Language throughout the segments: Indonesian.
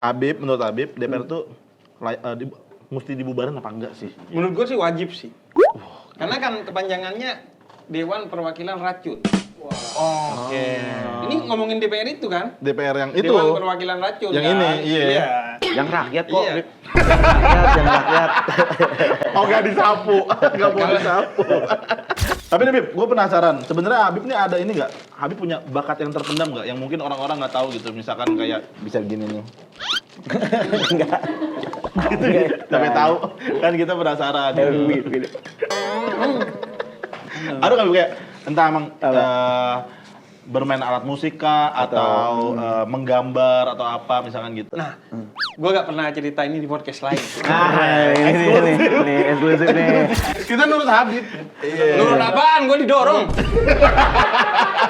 Habib, menurut Habib, DPR tuh mesti dibubarin apa enggak sih? Menurut gue sih wajib sih. Karena kan kepanjangannya Dewan Perwakilan Rakyat. Oke. Ini ngomongin DPR itu kan? DPR yang itu. Dewan Perwakilan Rakyat. Yang kan? ini, iya. Yang rakyat kok. Iya. Yang rakyat. Oh, nggak disapu, nggak boleh disapu. Tapi nih Bib, gue penasaran. Sebenarnya Habib nih ada ini nggak? Habib punya bakat yang terpendam nggak? Yang mungkin orang-orang nggak tahu gitu. Misalkan kayak Bisa begini nih. gitu. Sampai tahu kan kita penasaran. Ada nggak Bib, kayak entah emang bermain alat musik kah atau menggambar atau apa misalkan gitu. Nah, gue gak pernah cerita ini di podcast lain. Ini eksklusif nih. Kita nurut Habib. Nurut apaan? Gue didorong.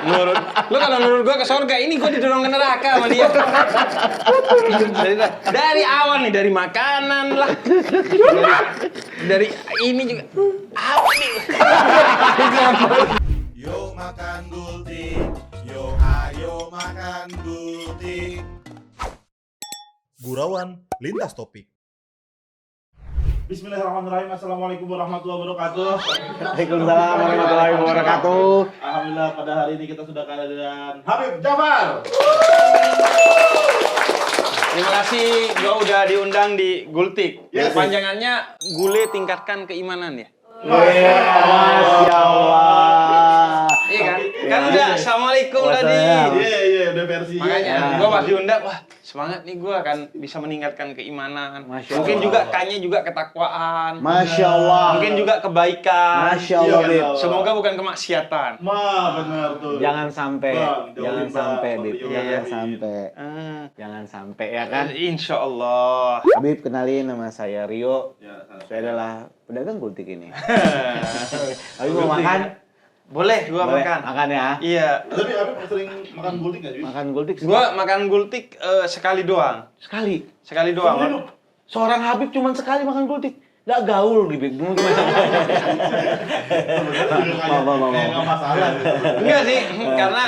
Nurut. Lu kalau nurut gue ke surga, ini gue didorong ke neraka sama dia. Dari awal nih, dari makanan lah. Dari ini juga. Apa nih? Yo makan gultik, yo ayo makan gultik. Gurauan lintas topik. Bismillahirrahmanirrahim. Assalamualaikum warahmatullahi wabarakatuh. Waalaikumsalam warahmatullahi wabarakatuh. Alhamdulillah pada hari ini kita sudah kehadiran Habib Jafar. Terima kasih, gue udah diundang di Gultik. Yes. Panjangannya Gule Tingkatkan Keimanan ya. Masya Allah. Iya kan? Kan udah Assalamualaikum tadi. Iya, udah versinya. Makanya gue pas diundang, wah semangat nih gue akan bisa meningkatkan keimanan. Masya Mungkin Allah. juga kayaknya juga ketakwaan. Masya Allah. Mungkin juga kebaikan. Masya Allah, Bib. Semoga bukan kemaksiatan. Benar tuh. Jangan sampai, Bang, jangan sampai, Bib. Iya, Jangan iya. sampai. Jangan sampai ya kan. Insya Allah. Habib, kenalin nama saya Rio. Ya, Saya adalah pedagang gultik ini. Habib mau makan? Boleh gua Boleh, makan. Makan ya. Tapi Habib sering makan gultik nggak sih? Makan gultik Gua makan gultik sekali doang. sekali. Sekali doang. Seorang Habib cuma sekali makan gultik. Nggak gaul, Bib. Gimana? Nggak masalah. Enggak sih, karena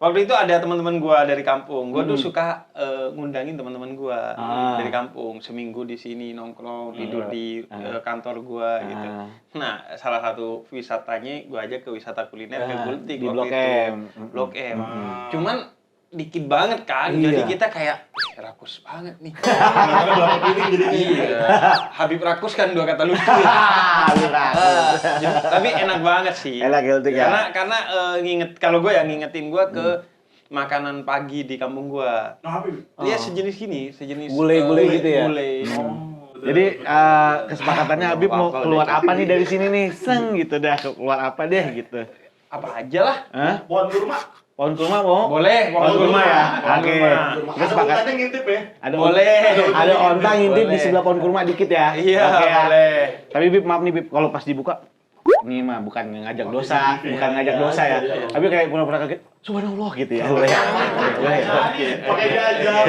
waktu itu ada teman-teman gua dari kampung. Gua tuh suka ngundangin teman-teman gua dari kampung. Seminggu di sini nongkrong, tidur di kantor gua gitu. Nah, salah satu wisatanya gua ajak ke wisata kuliner ke Gultik di waktu Blok itu. M. Blok M. Cuman dikit banget kan. Iya. Jadi kita kayak rakus banget nih. Karena berapa piring jadinya. Iya. Habib rakus kan dua kata lucu. Tapi enak banget sih. Enak gultik ya. Karena kalau gue ya ngingetin gue ke makanan pagi di kampung gue. Nah, Habib. Dia sejenis gini, sejenis Gulai-gulai gitu ya? Gulai. Jadi kesepakatannya Habib mau keluar apa nih dari sini nih? Seng gitu dah, keluar apa deh gitu. Apa aja lah. Hah? Pohon kurma. Pohon kurma mau? Boleh, Pohon kurma ya. Pohon Oke. kurma. Kita sepakat. Ada ngintip ya. Ada Boleh. Ada onta ngintip di Boleh. sebelah pohon kurma dikit ya. Iya, Oke ya. boleh. Tapi Bib, maaf nih Bib, kalau pas dibuka ini mah bukan ngajak dosa, bukan ngajak dosa ya. Tapi kayak pura-pura kaget, subhanallah gitu ya. Boleh. Boleh. Pakai jajan.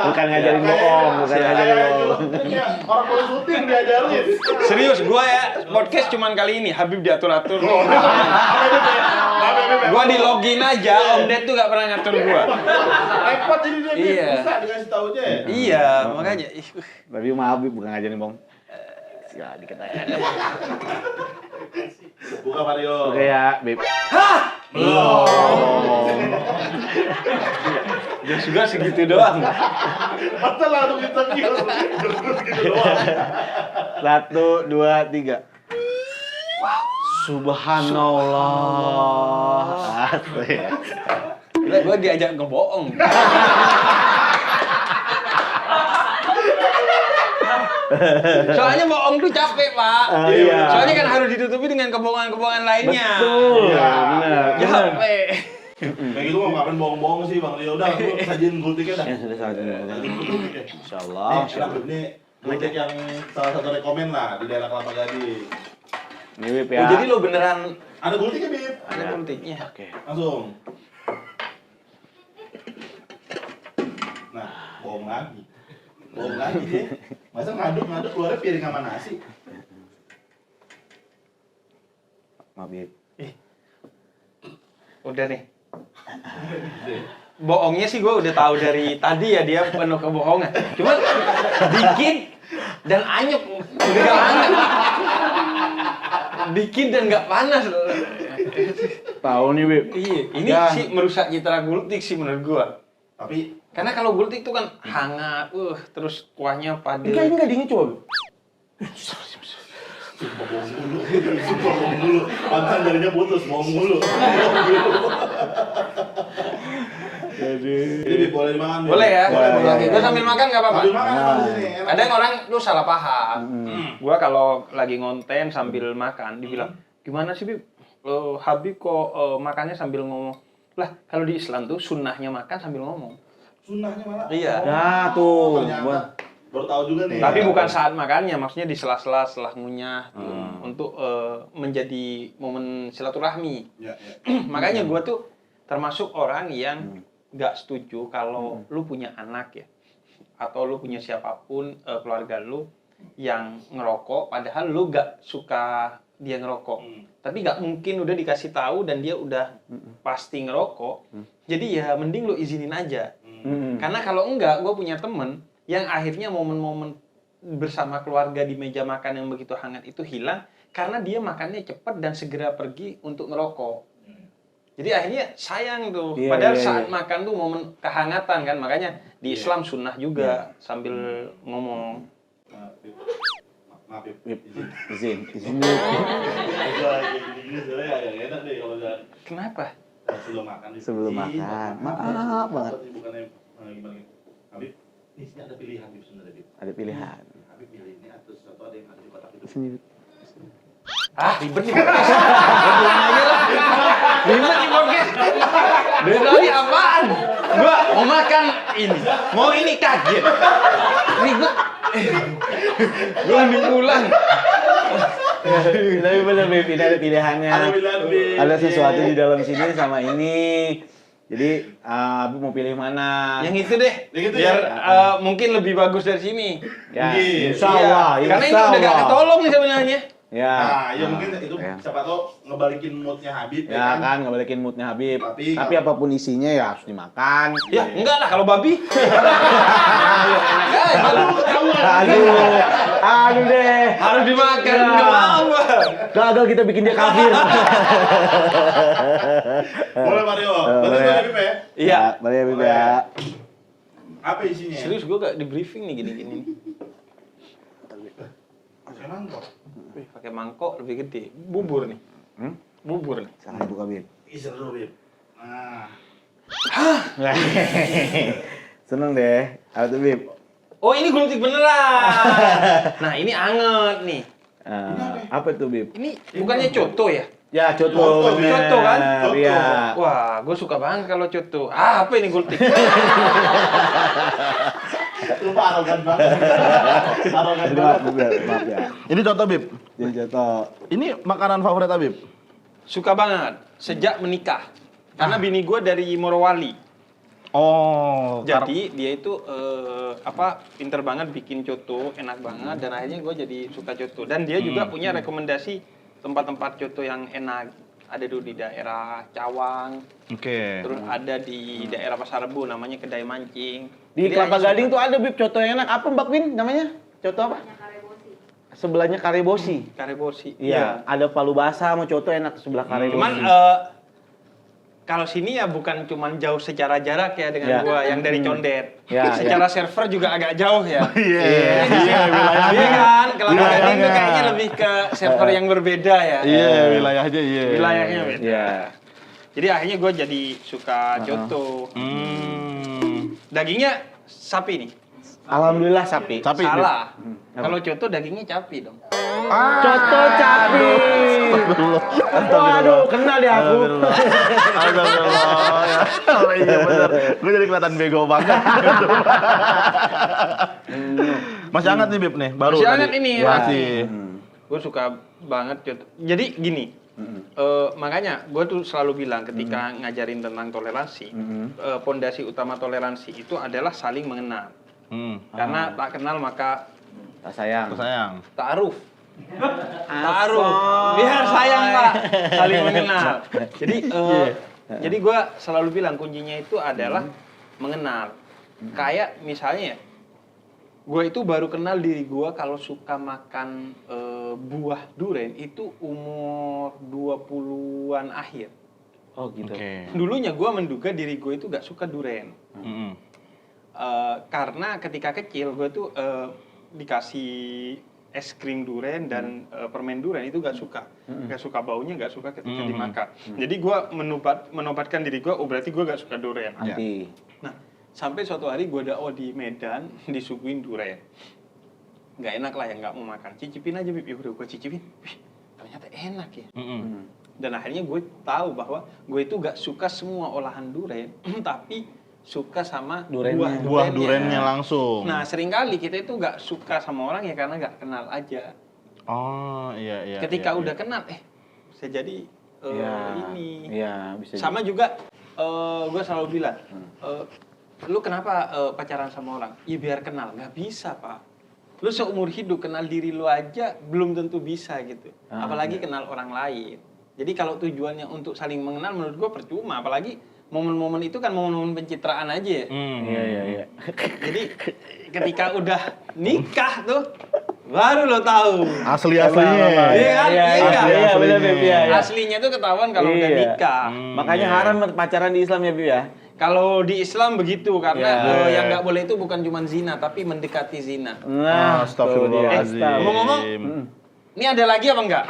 Bukan ngajarin bohong, bukan ngajarin bohong. Orang kalau syuting diajarin. Serius, gue ya podcast cuman kali ini Habib diatur-atur. Gue di login aja, Om Ded tuh gak pernah ngatur gue. Repot ini dia. Iya. Bisa dikasih taunya ya. Iya, makanya. Tapi maaf Bib, bukan ngajarin bohong. Ya, dikit aja. Buka Mario. Oke ya, Bib. Ya sudah segitu doang. Masa langsung interview. Gitu doang. 1, 2, 3. Subhanallah. Asli. Gila, gue diajak ngebohong. Soalnya bohong tuh capek, Pak. Iya. Soalnya kan harus ditutupi dengan kebohongan-kebohongan lainnya. Betul. Iya. Benar. Capek. Kayak gitu mah ngapain bohong-bohong sih Bang Rio. Udah, lu sajin gultiknya dah. Ya sudah saat ini. Insyaallah. Enak Bib. Ini gultik yang salah satu rekomen lah di daerah Kelapa Gading. Ini Bib Oh, ya. jadi lo beneran Ada gultiknya Bib. ada kultiknya. Oke. Langsung. Nah, bohong lagi. Bohong lagi dia. Masa ngaduk keluarnya piring sama nasi. Maaf Bib. Udah nih. bohongnya sih gue udah tahu dari tadi ya, dia penuh kebohongan. Cuman dikit dan anyep, udah gak hangat. Dikit dan gak panas. Tahu nih, Bib. Iya, ini Ya. sih merusak citra gultik sih menurut gue. Tapi Karena kalau gultik itu kan hangat, terus kuahnya padat. Ini enggak dingin coba, Bib. bohong mulu. Pantesan jarinya putus, bohong mulu. Jadi Bib, boleh dimakan. Bib? Boleh ya? Boleh, boleh. Oke, gue sambil makan nggak apa-apa. Sambil makan apa di sini? Enak. Ada yang orang tuh salah paham. Gua kalau lagi ngonten sambil makan, dibilang, gimana sih Bib? Habib kok makannya sambil ngomong? Lah, kalau di Islam tuh sunnahnya makan sambil ngomong. Sunnahnya malah. Iya. Nah, tuh. Ternyata. Baru tahu juga nih. Tapi bukan saat makannya, maksudnya di sela-sela setelah ngunyah tuh, untuk menjadi momen silaturahmi. Ya, ya. Makanya gua tuh termasuk orang yang nggak setuju kalau lu punya anak ya, atau lu punya siapapun keluarga lu yang ngerokok, padahal lu nggak suka dia ngerokok. Tapi nggak mungkin udah dikasih tahu dan dia udah pasti ngerokok. Jadi ya mending lu izinin aja. Karena kalau enggak, gue punya temen yang akhirnya momen-momen bersama keluarga di meja makan yang begitu hangat itu hilang karena dia makannya cepat dan segera pergi untuk ngerokok. Jadi akhirnya sayang tuh. Iya, Padahal iya, saat iya. makan tuh momen kehangatan kan. Makanya di Islam sunnah juga sambil ngomong. Maaf, Bib. Bib, izin dulu. Gua lagi gini sebenarnya agak enak deh kalau udah Kenapa? sebelum makan. Bib. Sebelum Ih, makan. maaf Maaf banget. Bukannya gimana? Habib, di sini ada pilihan Bib sebenarnya, Bib. Ada pilihan. Habib pilih ini atau sesuatu ada yang ada di kotak itu. Sini. Ribet nih podcast. Pulang aja lah. Ribet nih podcast. Dari tadi apaan? Gua mau makan ini. Mau ini kaget. Ribet. Gua mending pulang. Tapi bener, Bib, ini ada pilihannya. Ada pilihan, Bib. Ada sesuatu di dalam sini sama ini. Jadi, Bib mau pilih mana? Yang itu deh. Yang itu Biar ya? mungkin lebih bagus dari sini. Ya, Iya. insya Allah. Iya. Karena ini udah gak ketolong nih sebenarnya. Ya. Nah, ya mungkin itu Ya. siapa tahu ngebalikin moodnya Habib Ya kan, ngebalikin moodnya Habib. Tapi- Tapi apapun isinya ya harus dimakan. Ya, enggak lah kalau babi. Aduh deh. Harus dimakan. Ya. Enggak mau gua. Gagal kita bikin dia kafir. Boleh Mario. Berarti boleh. boleh Habib ya? Iya. Boleh Habib ya. Apa isinya? Serius gua gak di briefing nih gini-gini. Emang kok. Wih, pakai mangkok lebih gede. Bubur nih. Bubur nih. Sekarang buka Bib. Ih, seru Bib. Nah, Seneng deh. Apa tuh Bib? Oh, ini gultik beneran. Nah, ini anget nih. Apa tuh Bib? Ini bukannya coto ya? Ya, coto. Coto, bener. coto kan? Coto. Iya. Wah, gue suka banget kalau coto. Apa ini gultik? lupa arogan banget. Arogan Maaf, banget. maaf ya. Ini contoh Bib. Jadi coto. Ini makanan favorit Habib. Suka banget. Sejak menikah. Karena bini gue dari Morowali. Oh, Jadi dia itu pinter banget bikin coto, enak banget. Dan akhirnya gue jadi suka coto. Dan dia juga punya rekomendasi tempat-tempat coto yang enak. Ada dulu di daerah Cawang. Oke. Terus ada di daerah Pasar Rebo namanya Kedai Mancing. Di Jadi Kelapa hanya Gading tuh ada Bib coto yang enak. Apa Mbak Win namanya? Coto apa? Sebelahnya Karebosi. Karebosi. Iya, ada palu basah sama coto enak sebelah Karebosi. Cuman kalau sini ya bukan cuman jauh secara jarak ya dengan Ya. gua yang dari Condet. Ya, Secara server juga agak jauh ya. Iya, wilayahnya. Iya kan? Kelapa Wilayahnya. Gading tuh kayaknya lebih ke server yang berbeda ya. Iya, wilayahnya iya. Wilayahnya beda. Iya. Jadi akhirnya gua jadi suka coto. Dagingnya sapi nih. Alhamdulillah sapi. Sapi. Salah. Kalau coto dagingnya capi dong. Coto capi. Waduh, kena deh aku. Astagfirullah. Oh iya benar. Gue jadi kelihatan bego banget. Masih hangat nih Bib nih, baru Masih tadi. hangat ini, Ya, masih. Gue suka banget coto. Jadi gini, makanya gue tuh selalu bilang ketika ngajarin tentang toleransi, pondasi utama toleransi itu adalah saling mengenal. Karena tak kenal maka Tak sayang. Sayang. ta'aruf. Ta'aruf. Biar sayang Pak, saling mengenal. Jadi Jadi gue selalu bilang kuncinya itu adalah mengenal. Kayak misalnya ya, gue itu baru kenal diri gue kalau suka makan buah duren itu umur 20-an akhir. Oh gitu. Oke. Dulunya gue menduga diri gue itu gak suka duren. Mm-mm. Karena ketika kecil gue tuh dikasih es krim duren dan permen duren itu gak suka baunya, gak suka ketika dimakan. Jadi gue menobatkan diri gue, oh berarti gue gak suka duren. Anti. Nah, sampai suatu hari gue dakwah di Medan disuguhin duren. Gak enak lah ya, gak mau makan. Cicipin aja Bib, ya udah gue cicipin. Wih, ternyata enak ya. Mm-mm. Dan akhirnya gue tahu bahwa gue itu gak suka semua olahan duren, tapi suka sama Durennya. Buah durennya. durennya langsung. Nah, seringkali kita itu gak suka sama orang ya karena gak kenal aja. Oh, iya. Ketika iya, udah iya. kenal, bisa jadi ini. Iya, bisa. Sama juga, gue selalu bilang, lu kenapa pacaran sama orang? Ya biar kenal. Gak bisa, Pak. Lu seumur hidup kenal diri lu aja belum tentu bisa gitu. Apalagi kenal orang lain. Jadi kalau tujuannya untuk saling mengenal menurut gue percuma. Apalagi momen-momen itu kan momen-momen pencitraan aja ya. Iya. Jadi ketika udah nikah tuh baru lo tahu. Asli-aslinya. Iya kan? Iya, Iya, benar Bib. Iya. Aslinya tuh ketahuan kalau udah Iya. nikah. Makanya Iya. haram pacaran di Islam ya Bib ya. Kalau di Islam begitu karena Iya. yang nggak boleh itu bukan cuma zina tapi mendekati zina. Nah, Astagfirullahaladzim. Ngomong-ngomong, ini ada lagi apa enggak?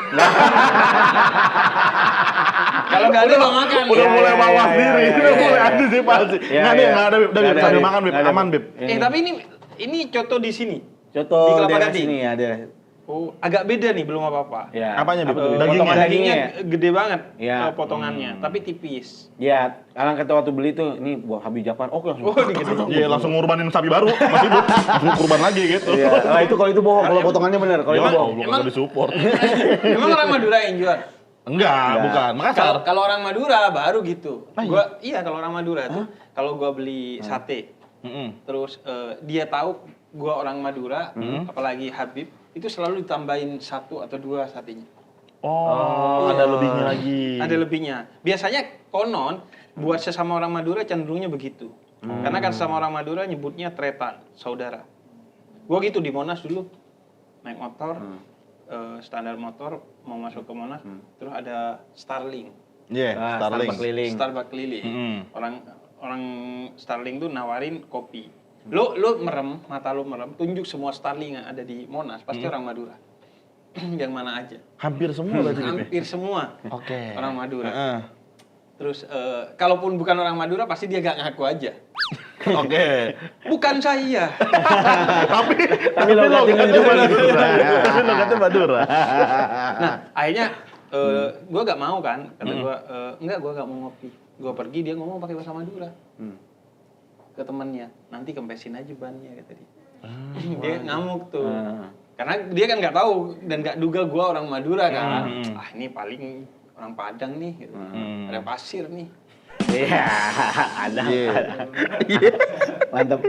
Kalau nggak ada lo makan. Udah ya. mulai mawas iya, diri, iya, udah iya, mulai iya. antisipasi. Iya, Nggak nih, iya. nggak ada Bib. Udah Bib, Nggak ada, sambil Bib. makan Bib, Nggak ada, aman Bib. Tapi ini contoh di sini. Contoh Di Kelapa daerah Gading. sini ada. Oh, agak beda nih, belum apa-apa. Ya. Apanya, Bib? Apa tuh? Dagingnya? Potongan Dagingnya dagingnya. gede banget Iya. potongannya, tapi tipis. Ya, orang kata waktu beli tuh, ini buah Habib Jafar. Oh, langsung. Oh, digede. Iya, langsung ngurbanin sapi baru, masih hidup. Langsung kurban lagi gitu. Iya. Nah, itu kalau itu bohong, kalau potongannya benar. Kalau itu Emang, bohong. belum ada disupport. Emang orang Madura yang jual? Enggak, bukan. Makassar. Kalau orang Madura baru gitu. Iya kalau orang Madura tuh, kalau gua beli sate, Mm-mm. terus dia tahu gua orang Madura, apalagi Habib, itu selalu ditambahin 1 atau 2 satenya. Oh, ada lebihnya lagi. Ada lebihnya. Biasanya konon buat sesama orang Madura cenderungnya begitu. Karena kan sesama orang Madura nyebutnya tretan, saudara. Gua gitu di Monas dulu naik motor, standar motor mau masuk ke Monas, terus ada Starling. Iya, Starling. Starbucks keliling. Starbucks keliling. Mm-mm. Orang Starling tuh nawarin kopi. Lu merem, mata lu merem, tunjuk semua Starling yang ada di Monas, pasti orang Madura. Yang mana aja? Hampir semua berarti Bib. Hampir semua Oke. orang Madura. Heeh. Terus kalaupun bukan orang Madura pasti dia gak ngaku aja. Oke. Bukan saya. Tapi logatnya Madura. Tapi logatnya Madura. Nah, akhirnya gue gak mau kan, kata gue, enggak, gue gak mau ngopi. Gue pergi, dia ngomong pakai bahasa Madura ke temennya, nanti kempesin aja bannya, kata dia. Dia ngamuk tuh, karena dia kan nggak tahu dan nggak duga gue orang Madura kan. Ini paling orang Padang nih, gitu. Ada pasir nih. Iya, ada. Mantap.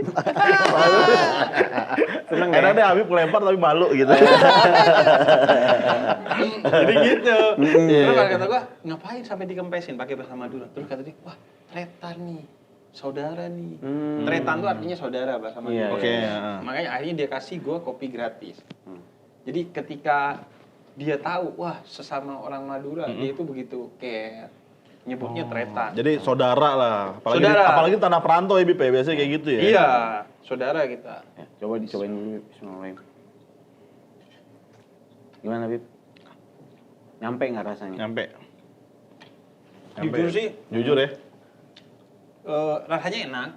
Seneng Karena ya? dia Habib lempar tapi malu gitu. Jadi gitu. Terus kata gue, ngapain sampai dikempesin pakai bahasa Madura? Terus kata dia, wah tretan nih, saudara nih. Tretan tuh artinya saudara bahasa Madura. Iya, Oke. Makanya akhirnya dia kasih gue kopi gratis. Jadi ketika dia tahu, wah sesama orang Madura, dia itu begitu care. Nyebutnya tretan. Jadi saudara lah. Saudara. Apalagi tanah perantau ya Bib ya, biasanya kayak gitu ya. Iya, saudara kita. Ya, coba dicobain dulu. Bismillahirrahmanirrahim. Gimana, Bib? Nyampe nggak rasanya? Nyampe. Jujur sih, Jujur ya. rasanya enak,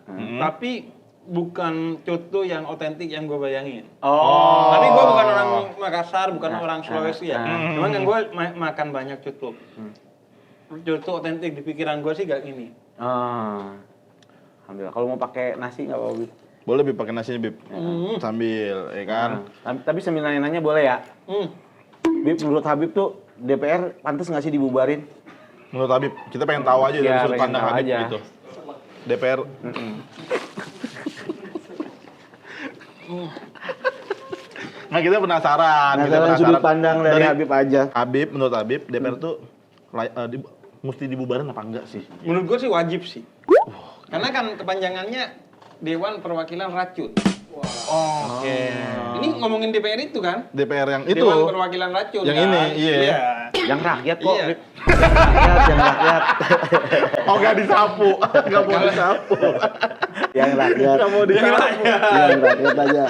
tapi bukan coto yang otentik yang gue bayangin. Oh. Tapi gue bukan orang Makassar, bukan orang Sulawesi ya. Cuman yang gue makan banyak coto. Coto otentik di pikiran gue sih gak gini. Alhamdulillah. Kalau mau pakai nasi nggak apa-apa, Bib? Boleh Bib pakai nasinya Bib. Sambil ya kan. Tapi sambil nanya-nanya boleh ya? Bib, menurut Habib tuh DPR pantas nggak sih dibubarin? Menurut Habib, kita pengen tahu aja dari Ya, sudut pengen pandang tahu Habib aja. gitu. DPR. Nah kita penasaran. Sudut pandang dari Habib aja. Habib, menurut Habib, DPR tuh mesti dibubarin apa enggak sih? Menurut gue sih wajib sih. Karena kan kepanjangannya Dewan Perwakilan Racun. Oke. Ini ngomongin DPR itu kan? DPR yang itu. Dewan Perwakilan Racun. Yang kan? ini, iya. Yang rakyat kok. Iya. Yang rakyat. Oh, nggak disapu. Nggak mau disapu. Yang rakyat. Nggak mau disapu. Yang rakyat aja.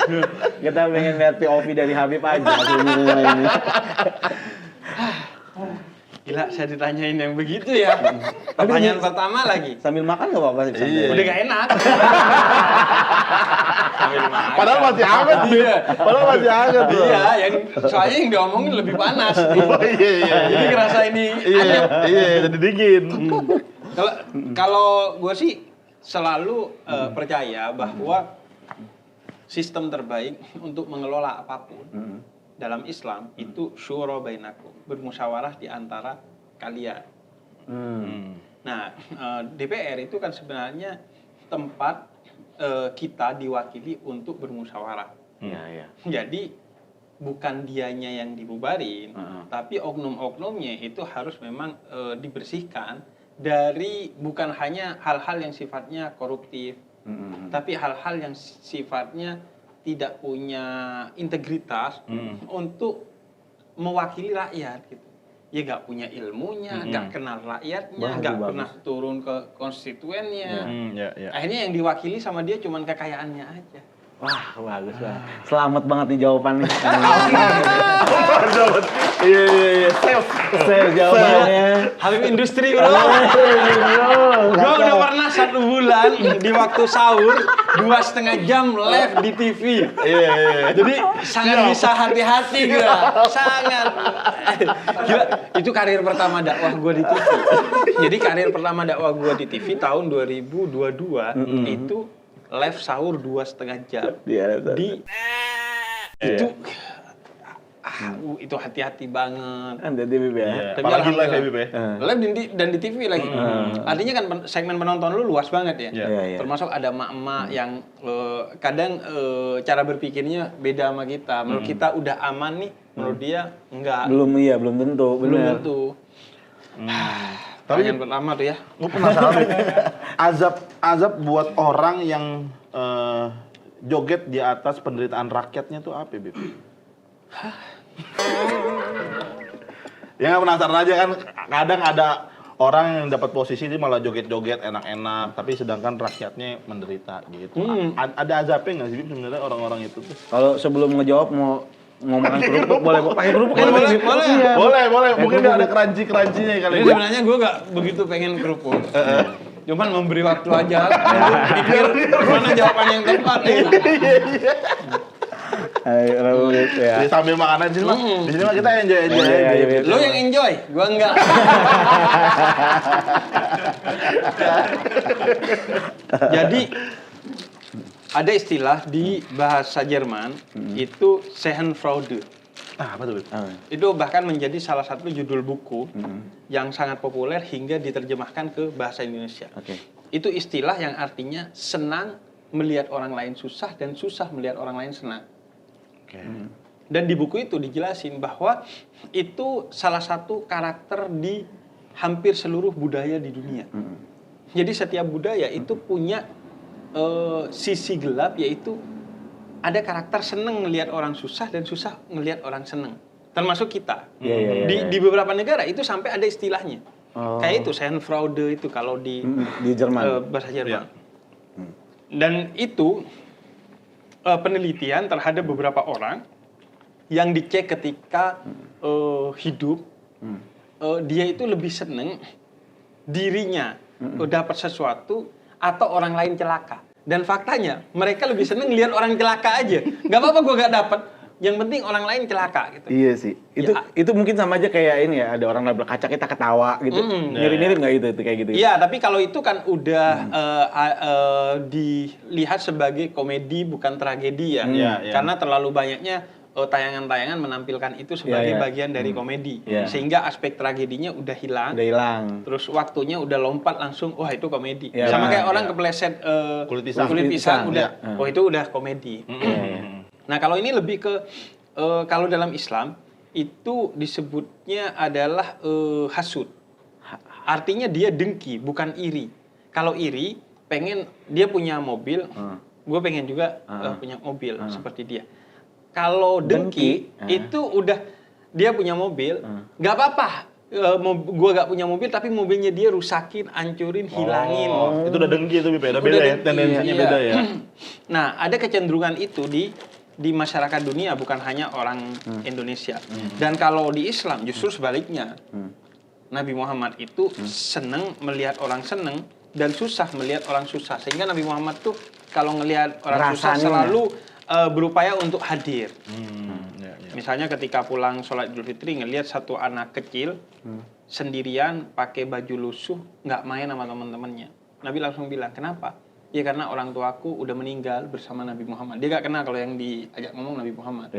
Kita pengen lihat POV dari Habib aja sebenarnya ini. Gila, saya ditanyain yang begitu ya. Pertanyaan pertama lagi. Sambil makan nggak apa-apa sih? Iya. Udah gak enak. Sambil makan. Padahal masih hangat sih. Iya. Padahal masih hangat tuh. Iya, soalnya yang diomongin lebih panas. Oh, iya. Jadi ngerasa ini Iya, anyep. iya, jadi dingin. Kalau gue sih selalu percaya bahwa sistem terbaik untuk mengelola apapun dalam Islam itu syura bainakum, bermusyawarah di antara kalian. Nah, DPR itu kan sebenarnya tempat kita diwakili untuk bermusyawarah. Iya. Jadi bukan dianya yang dibubarin, tapi oknum-oknumnya itu harus memang dibersihkan dari bukan hanya hal-hal yang sifatnya koruptif, tapi hal-hal yang sifatnya tidak punya integritas untuk mewakili rakyat gitu. Ya nggak punya ilmunya, nggak kenal rakyatnya, nggak pernah turun ke konstituennya. Ya. Akhirnya yang diwakili sama dia cuman kekayaannya aja. Wah, bagus banget. Selamat banget nih jawabannya. Iya. Save jawabannya. Habib industri bro. Gue udah pernah 1 bulan di waktu sahur 2,5 jam live di TV. Iya. Jadi sangat bisa hati-hati gila. Sangat. Gila, itu karir pertama dakwah gue di TV. Jadi karir pertama dakwah gue di TV tahun 2022 itu live sahur 2,5 jam. Itu hati-hati banget. Anda Bib ya. Tapi Apalagi live ya, alhamdulillah. Bib ya. Live dan di TV lagi. Artinya kan segmen penonton lu luas banget ya. Iya. Termasuk ada emak-emak yang kadang cara berpikirnya beda sama kita. Menurut kita udah aman nih, menurut dia enggak. Belum tentu. Belum Bener. tentu. Tapi Pertanyaan pertama tuh ya. gue penasaran nih. Azab buat orang yang joget di atas penderitaan rakyatnya tuh apa, Bib? Ya nggak penasaran aja kan, kadang ada orang yang dapat posisi dia malah joget-joget enak-enak, tapi sedangkan rakyatnya menderita gitu. Ada azabnya nggak sih, Bib, sebenarnya orang-orang itu tuh? Kalau sebelum ngejawab mau makan kerupuk boleh pakai kerupuk kan? Boleh. Iya. Boleh. Mungkin nggak ada crunchy-crunchy-nya kali. Jadi sebenarnya gue gak begitu pengen kerupuk. Cuman memberi waktu aja untuk pikir mana jawaban yang tepat nih. Ayo, ya. Jadi sambil makan aja sih, Mas. Di sini mah kita enjoy aja. Iya. Lo yang enjoy, gue enggak. Jadi ada istilah di bahasa Jerman itu Schadenfreude. Apa tuh, Bib? Itu bahkan menjadi salah satu judul buku yang sangat populer hingga diterjemahkan ke bahasa Indonesia. Oke. Itu istilah yang artinya senang melihat orang lain susah dan susah melihat orang lain senang. Oke. Dan di buku itu dijelasin bahwa itu salah satu karakter di hampir seluruh budaya di dunia. Jadi setiap budaya itu punya sisi gelap, yaitu ada karakter seneng ngelihat orang susah dan susah ngelihat orang seneng. Termasuk kita. Iya. Di beberapa negara itu sampai ada istilahnya. Oh. Kayak itu Schadenfreude itu kalau di Jerman. bahasa Jerman. Dan itu penelitian terhadap beberapa orang yang dicek ketika hidup, dia itu lebih seneng dirinya dapat sesuatu atau orang lain celaka. Dan faktanya mereka lebih seneng lihat orang celaka aja. Gak apa-apa gue gak dapet, yang penting orang lain celaka gitu. Iya sih. Itu mungkin sama aja kayak ini ya, ada orang nabrak kaca kita ketawa gitu. Mirip-mirip nggak itu kayak gitu? Iya, tapi kalau itu kan udah dilihat sebagai komedi bukan tragedi ya. Karena terlalu banyaknya tayangan-tayangan menampilkan itu sebagai bagian dari komedi. Sehingga aspek tragedinya udah hilang. Terus waktunya udah lompat langsung, wah itu komedi. Sama kayak orang kepleset kulit pisang udah, oh itu udah komedi. Nah kalau ini lebih ke, kalau dalam Islam itu disebutnya adalah hasud artinya dia dengki, bukan iri. Kalau iri, pengen dia punya mobil, gue pengen juga punya mobil seperti dia. Kalau dengki, itu udah dia punya mobil, nggak apa-apa. Gue gak punya mobil, tapi mobilnya dia rusakin, hancurin, hilangin. Itu udah dengki itu beda ya, dengki, tendensinya iya. beda ya. Nah, ada kecenderungan itu di masyarakat dunia, bukan hanya orang Indonesia. Dan kalau di Islam justru sebaliknya. Nabi Muhammad itu seneng melihat orang seneng dan susah melihat orang susah. Sehingga Nabi Muhammad tuh kalau ngelihat orang susah selalu berupaya untuk hadir. Misalnya ketika pulang sholat Idul Fitri ngelihat satu anak kecil sendirian pakai baju lusuh, nggak main sama teman-temannya. Nabi langsung bilang, kenapa? Ya karena orang tuaku udah meninggal bersama Nabi Muhammad. Dia nggak kenal kalau yang diajak ngomong Nabi Muhammad.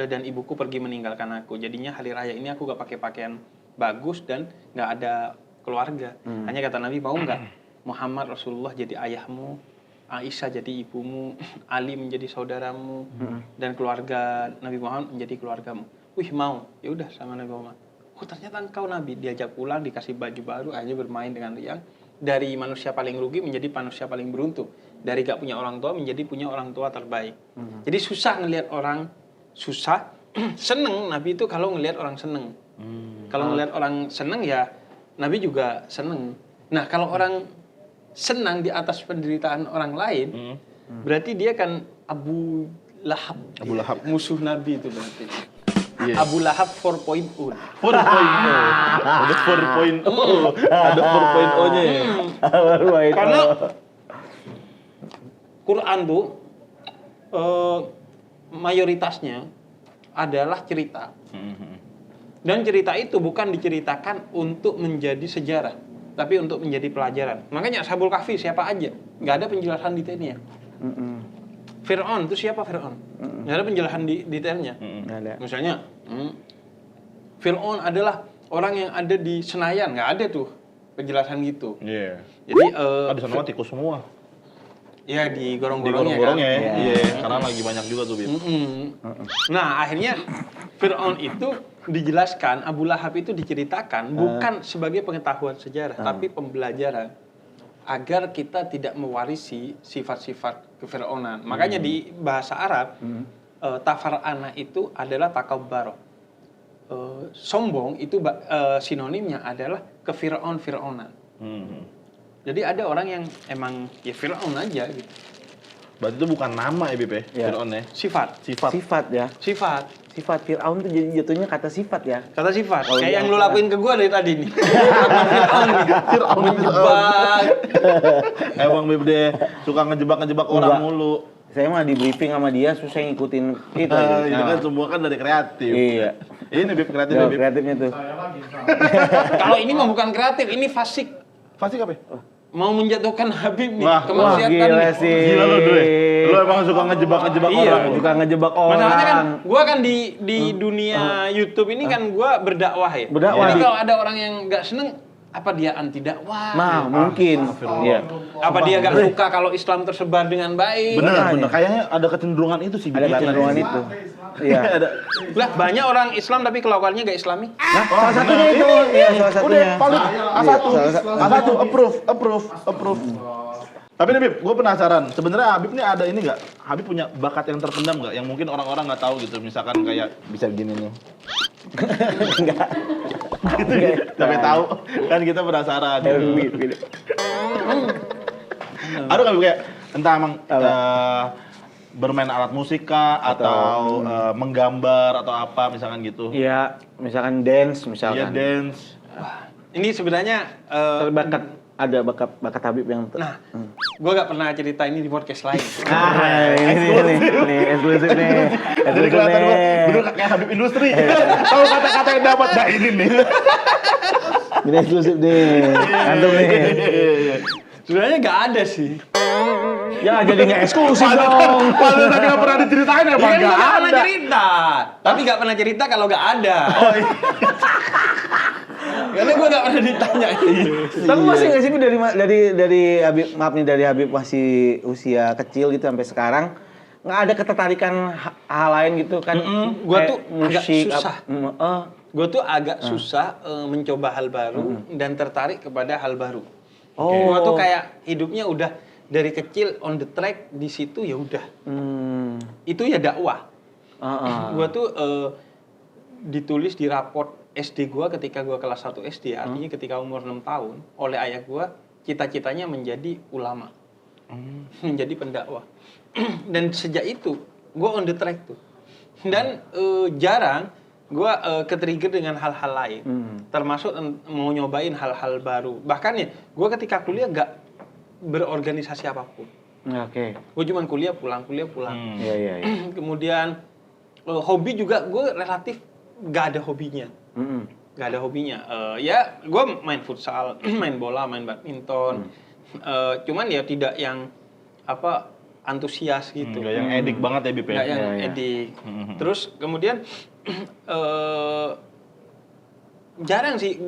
Dan ibuku pergi meninggalkan aku. Jadinya hari raya ini aku nggak pakai pakaian bagus dan nggak ada keluarga. Hanya kata Nabi, mau nggak Muhammad Rasulullah jadi ayahmu, Aisyah jadi ibumu, Ali menjadi saudaramu, dan keluarga Nabi Muhammad menjadi keluargamu. Wih, mau. Ya udah sama Nabi Muhammad. Oh, ternyata engkau Nabi. Diajak pulang, dikasih baju baru, akhirnya bermain dengan riang. Dari manusia paling rugi menjadi manusia paling beruntung. Dari gak punya orang tua menjadi punya orang tua terbaik. Jadi susah ngelihat orang susah. Seneng Nabi itu kalau ngelihat orang seneng. Kalau ngelihat orang seneng ya Nabi juga seneng. Nah, kalau orang senang di atas penderitaan orang lain, berarti dia kan Abu Lahab. Abu Lahab. Musuh Nabi itu berarti. Yes. Abu Lahab 4.0. 4.0. Ada 4.0. Ada 4.0-nya ya. Karena Quran tuh mayoritasnya adalah cerita. Dan cerita itu bukan diceritakan untuk menjadi sejarah, tapi untuk menjadi pelajaran. Makanya Ashabul Kahfi siapa aja, nggak ada penjelasan detailnya. Fir'aun itu siapa Fir'aun? Nggak ada penjelasan detailnya. Misalnya, Fir'aun adalah orang yang ada di Senayan, nggak ada tuh penjelasan gitu. Iya. Jadi Di sana mah tikus semua. ya di Di gorong-gorongnya kan. gorong-gorongnya ya. Iya, karena lagi banyak juga tuh, Bib. Nah, akhirnya Fir'aun itu dijelaskan, Abu Lahab itu diceritakan bukan sebagai pengetahuan sejarah, tapi pembelajaran agar kita tidak mewarisi sifat-sifat kefir'aunan. Makanya di bahasa Arab, tafar'ana itu adalah takabbar. Sombong itu sinonimnya adalah kefir'aunan. Jadi ada orang yang emang ya Fir'aun aja gitu. Berarti itu bukan nama ya, Bib ya? Iya. Fir'aun ya? Sifat. Sifat ya. Sifat Fir'aun tuh jadi jatuhnya kata sifat ya. Kata sifat. Kalau Kayak yang di lu lakuin ke gua dari tadi nih. Fir'aun nih. Fir'aun Menjebak. Emang Bib deh suka ngejebak-ngejebak orang mulu. Saya mah di briefing sama dia susah ngikutin itu. Itu kan semua kan dari kreatif. Iya. Ini Bib kreatif, Yo, Bib. kreatifnya tuh. Kalau ini mah bukan kreatif, ini fasik. Fasik apa ya? Mau menjatuhkan Habib nih, Wah, kemaksiatan gila nih. sih. Gila lu Dre. Lu emang suka ngejebak-ngejebak Iya, orang. Suka ngejebak orang. Masalahnya kan, gua kan di dunia YouTube ini kan gua berdakwah ya. Berdakwah. Jadi kalau ada orang yang nggak seneng, apa dia anti dakwah? Nah, mungkin. Iya. Apa dia nggak suka kalau Islam tersebar dengan baik? Bener. Kayaknya ada kecenderungan itu sih. Ada Bib. kecenderungan itu. Iya. Ada. Lah banyak orang Islam tapi kelakuannya nggak Islami. Nah, salah satunya itu. Iya, salah satunya. Udah, paling A1, approve. Tapi nih Bib, gue penasaran. Sebenarnya Habib nih ada ini nggak? Habib punya bakat yang terpendam nggak? Yang mungkin orang-orang nggak tahu gitu. Misalkan kayak bisa begini nih. Enggak. Gitu ya. Sampai tahu. Kan kita penasaran. Ada nggak Bib, kayak entah emang bermain alat musik kah atau menggambar atau apa misalkan gitu? Iya, misalkan dance Iya, misalkan. dance. Ini sebenarnya Ada bakat Habib yang nah, gua nggak pernah cerita ini di podcast lain. Ini eksklusif nih. Jadi kelihatan gua bener kayak Habib industri. Tahu kata-kata yang dapat nah ini nih. Ini eksklusif nih. Antum nih. Sebenarnya nggak ada sih. Ya jadi nggak eksklusif dong. Padahal tadi nggak pernah diceritain ya, Ya Bang. kan gua Nggak nggak pernah ada. cerita, tapi nggak pernah cerita kalau nggak ada. Oh, iya. Karena gua nggak pernah ditanya. Tapi masih nggak sih dari Habib, maaf nih, dari Habib masih usia kecil gitu sampai sekarang nggak ada ketertarikan hal lain gitu kan? Gua Kayak tuh agak susah. gue tuh agak susah mencoba hal baru dan tertarik kepada hal baru. Gue tuh kayak hidupnya udah dari kecil on the track di situ ya udah. Itu ya dakwah. Gue tuh ditulis di raport SD gue ketika gue kelas 1 SD, artinya ketika umur 6 tahun, oleh ayah gue, cita-citanya menjadi ulama, menjadi pendakwah. Dan sejak itu, gue on the track tuh. Dan jarang gue ke-trigger dengan hal-hal lain, termasuk mau nyobain hal-hal baru. Bahkan ya, gue ketika kuliah gak berorganisasi apapun. Oke. Gue cuma kuliah pulang. Iya. Kemudian hobi juga gue relatif gak ada hobinya. Gak ada hobinya. Ya gue main futsal, main bola, main badminton. Cuman ya tidak yang antusias gitu. Nggak yang edik banget ya Bib ya? Nggak yang edik. Terus kemudian jarang sih,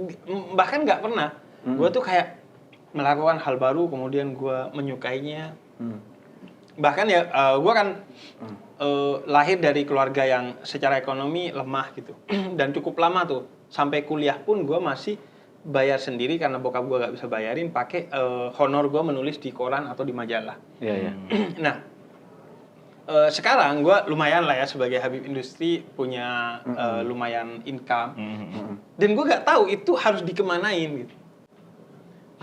bahkan nggak pernah. Gue tuh kayak melakukan hal baru, kemudian gue menyukainya. Bahkan ya gue kan lahir dari keluarga yang secara ekonomi lemah gitu. Dan cukup lama tuh. Sampai kuliah pun gue masih bayar sendiri karena bokap gue gak bisa bayarin, pakai honor gue menulis di koran atau di majalah. Iya. Nah, sekarang gue lumayan lah ya sebagai Habib Industri punya lumayan income. Dan gue gak tahu itu harus dikemanain gitu.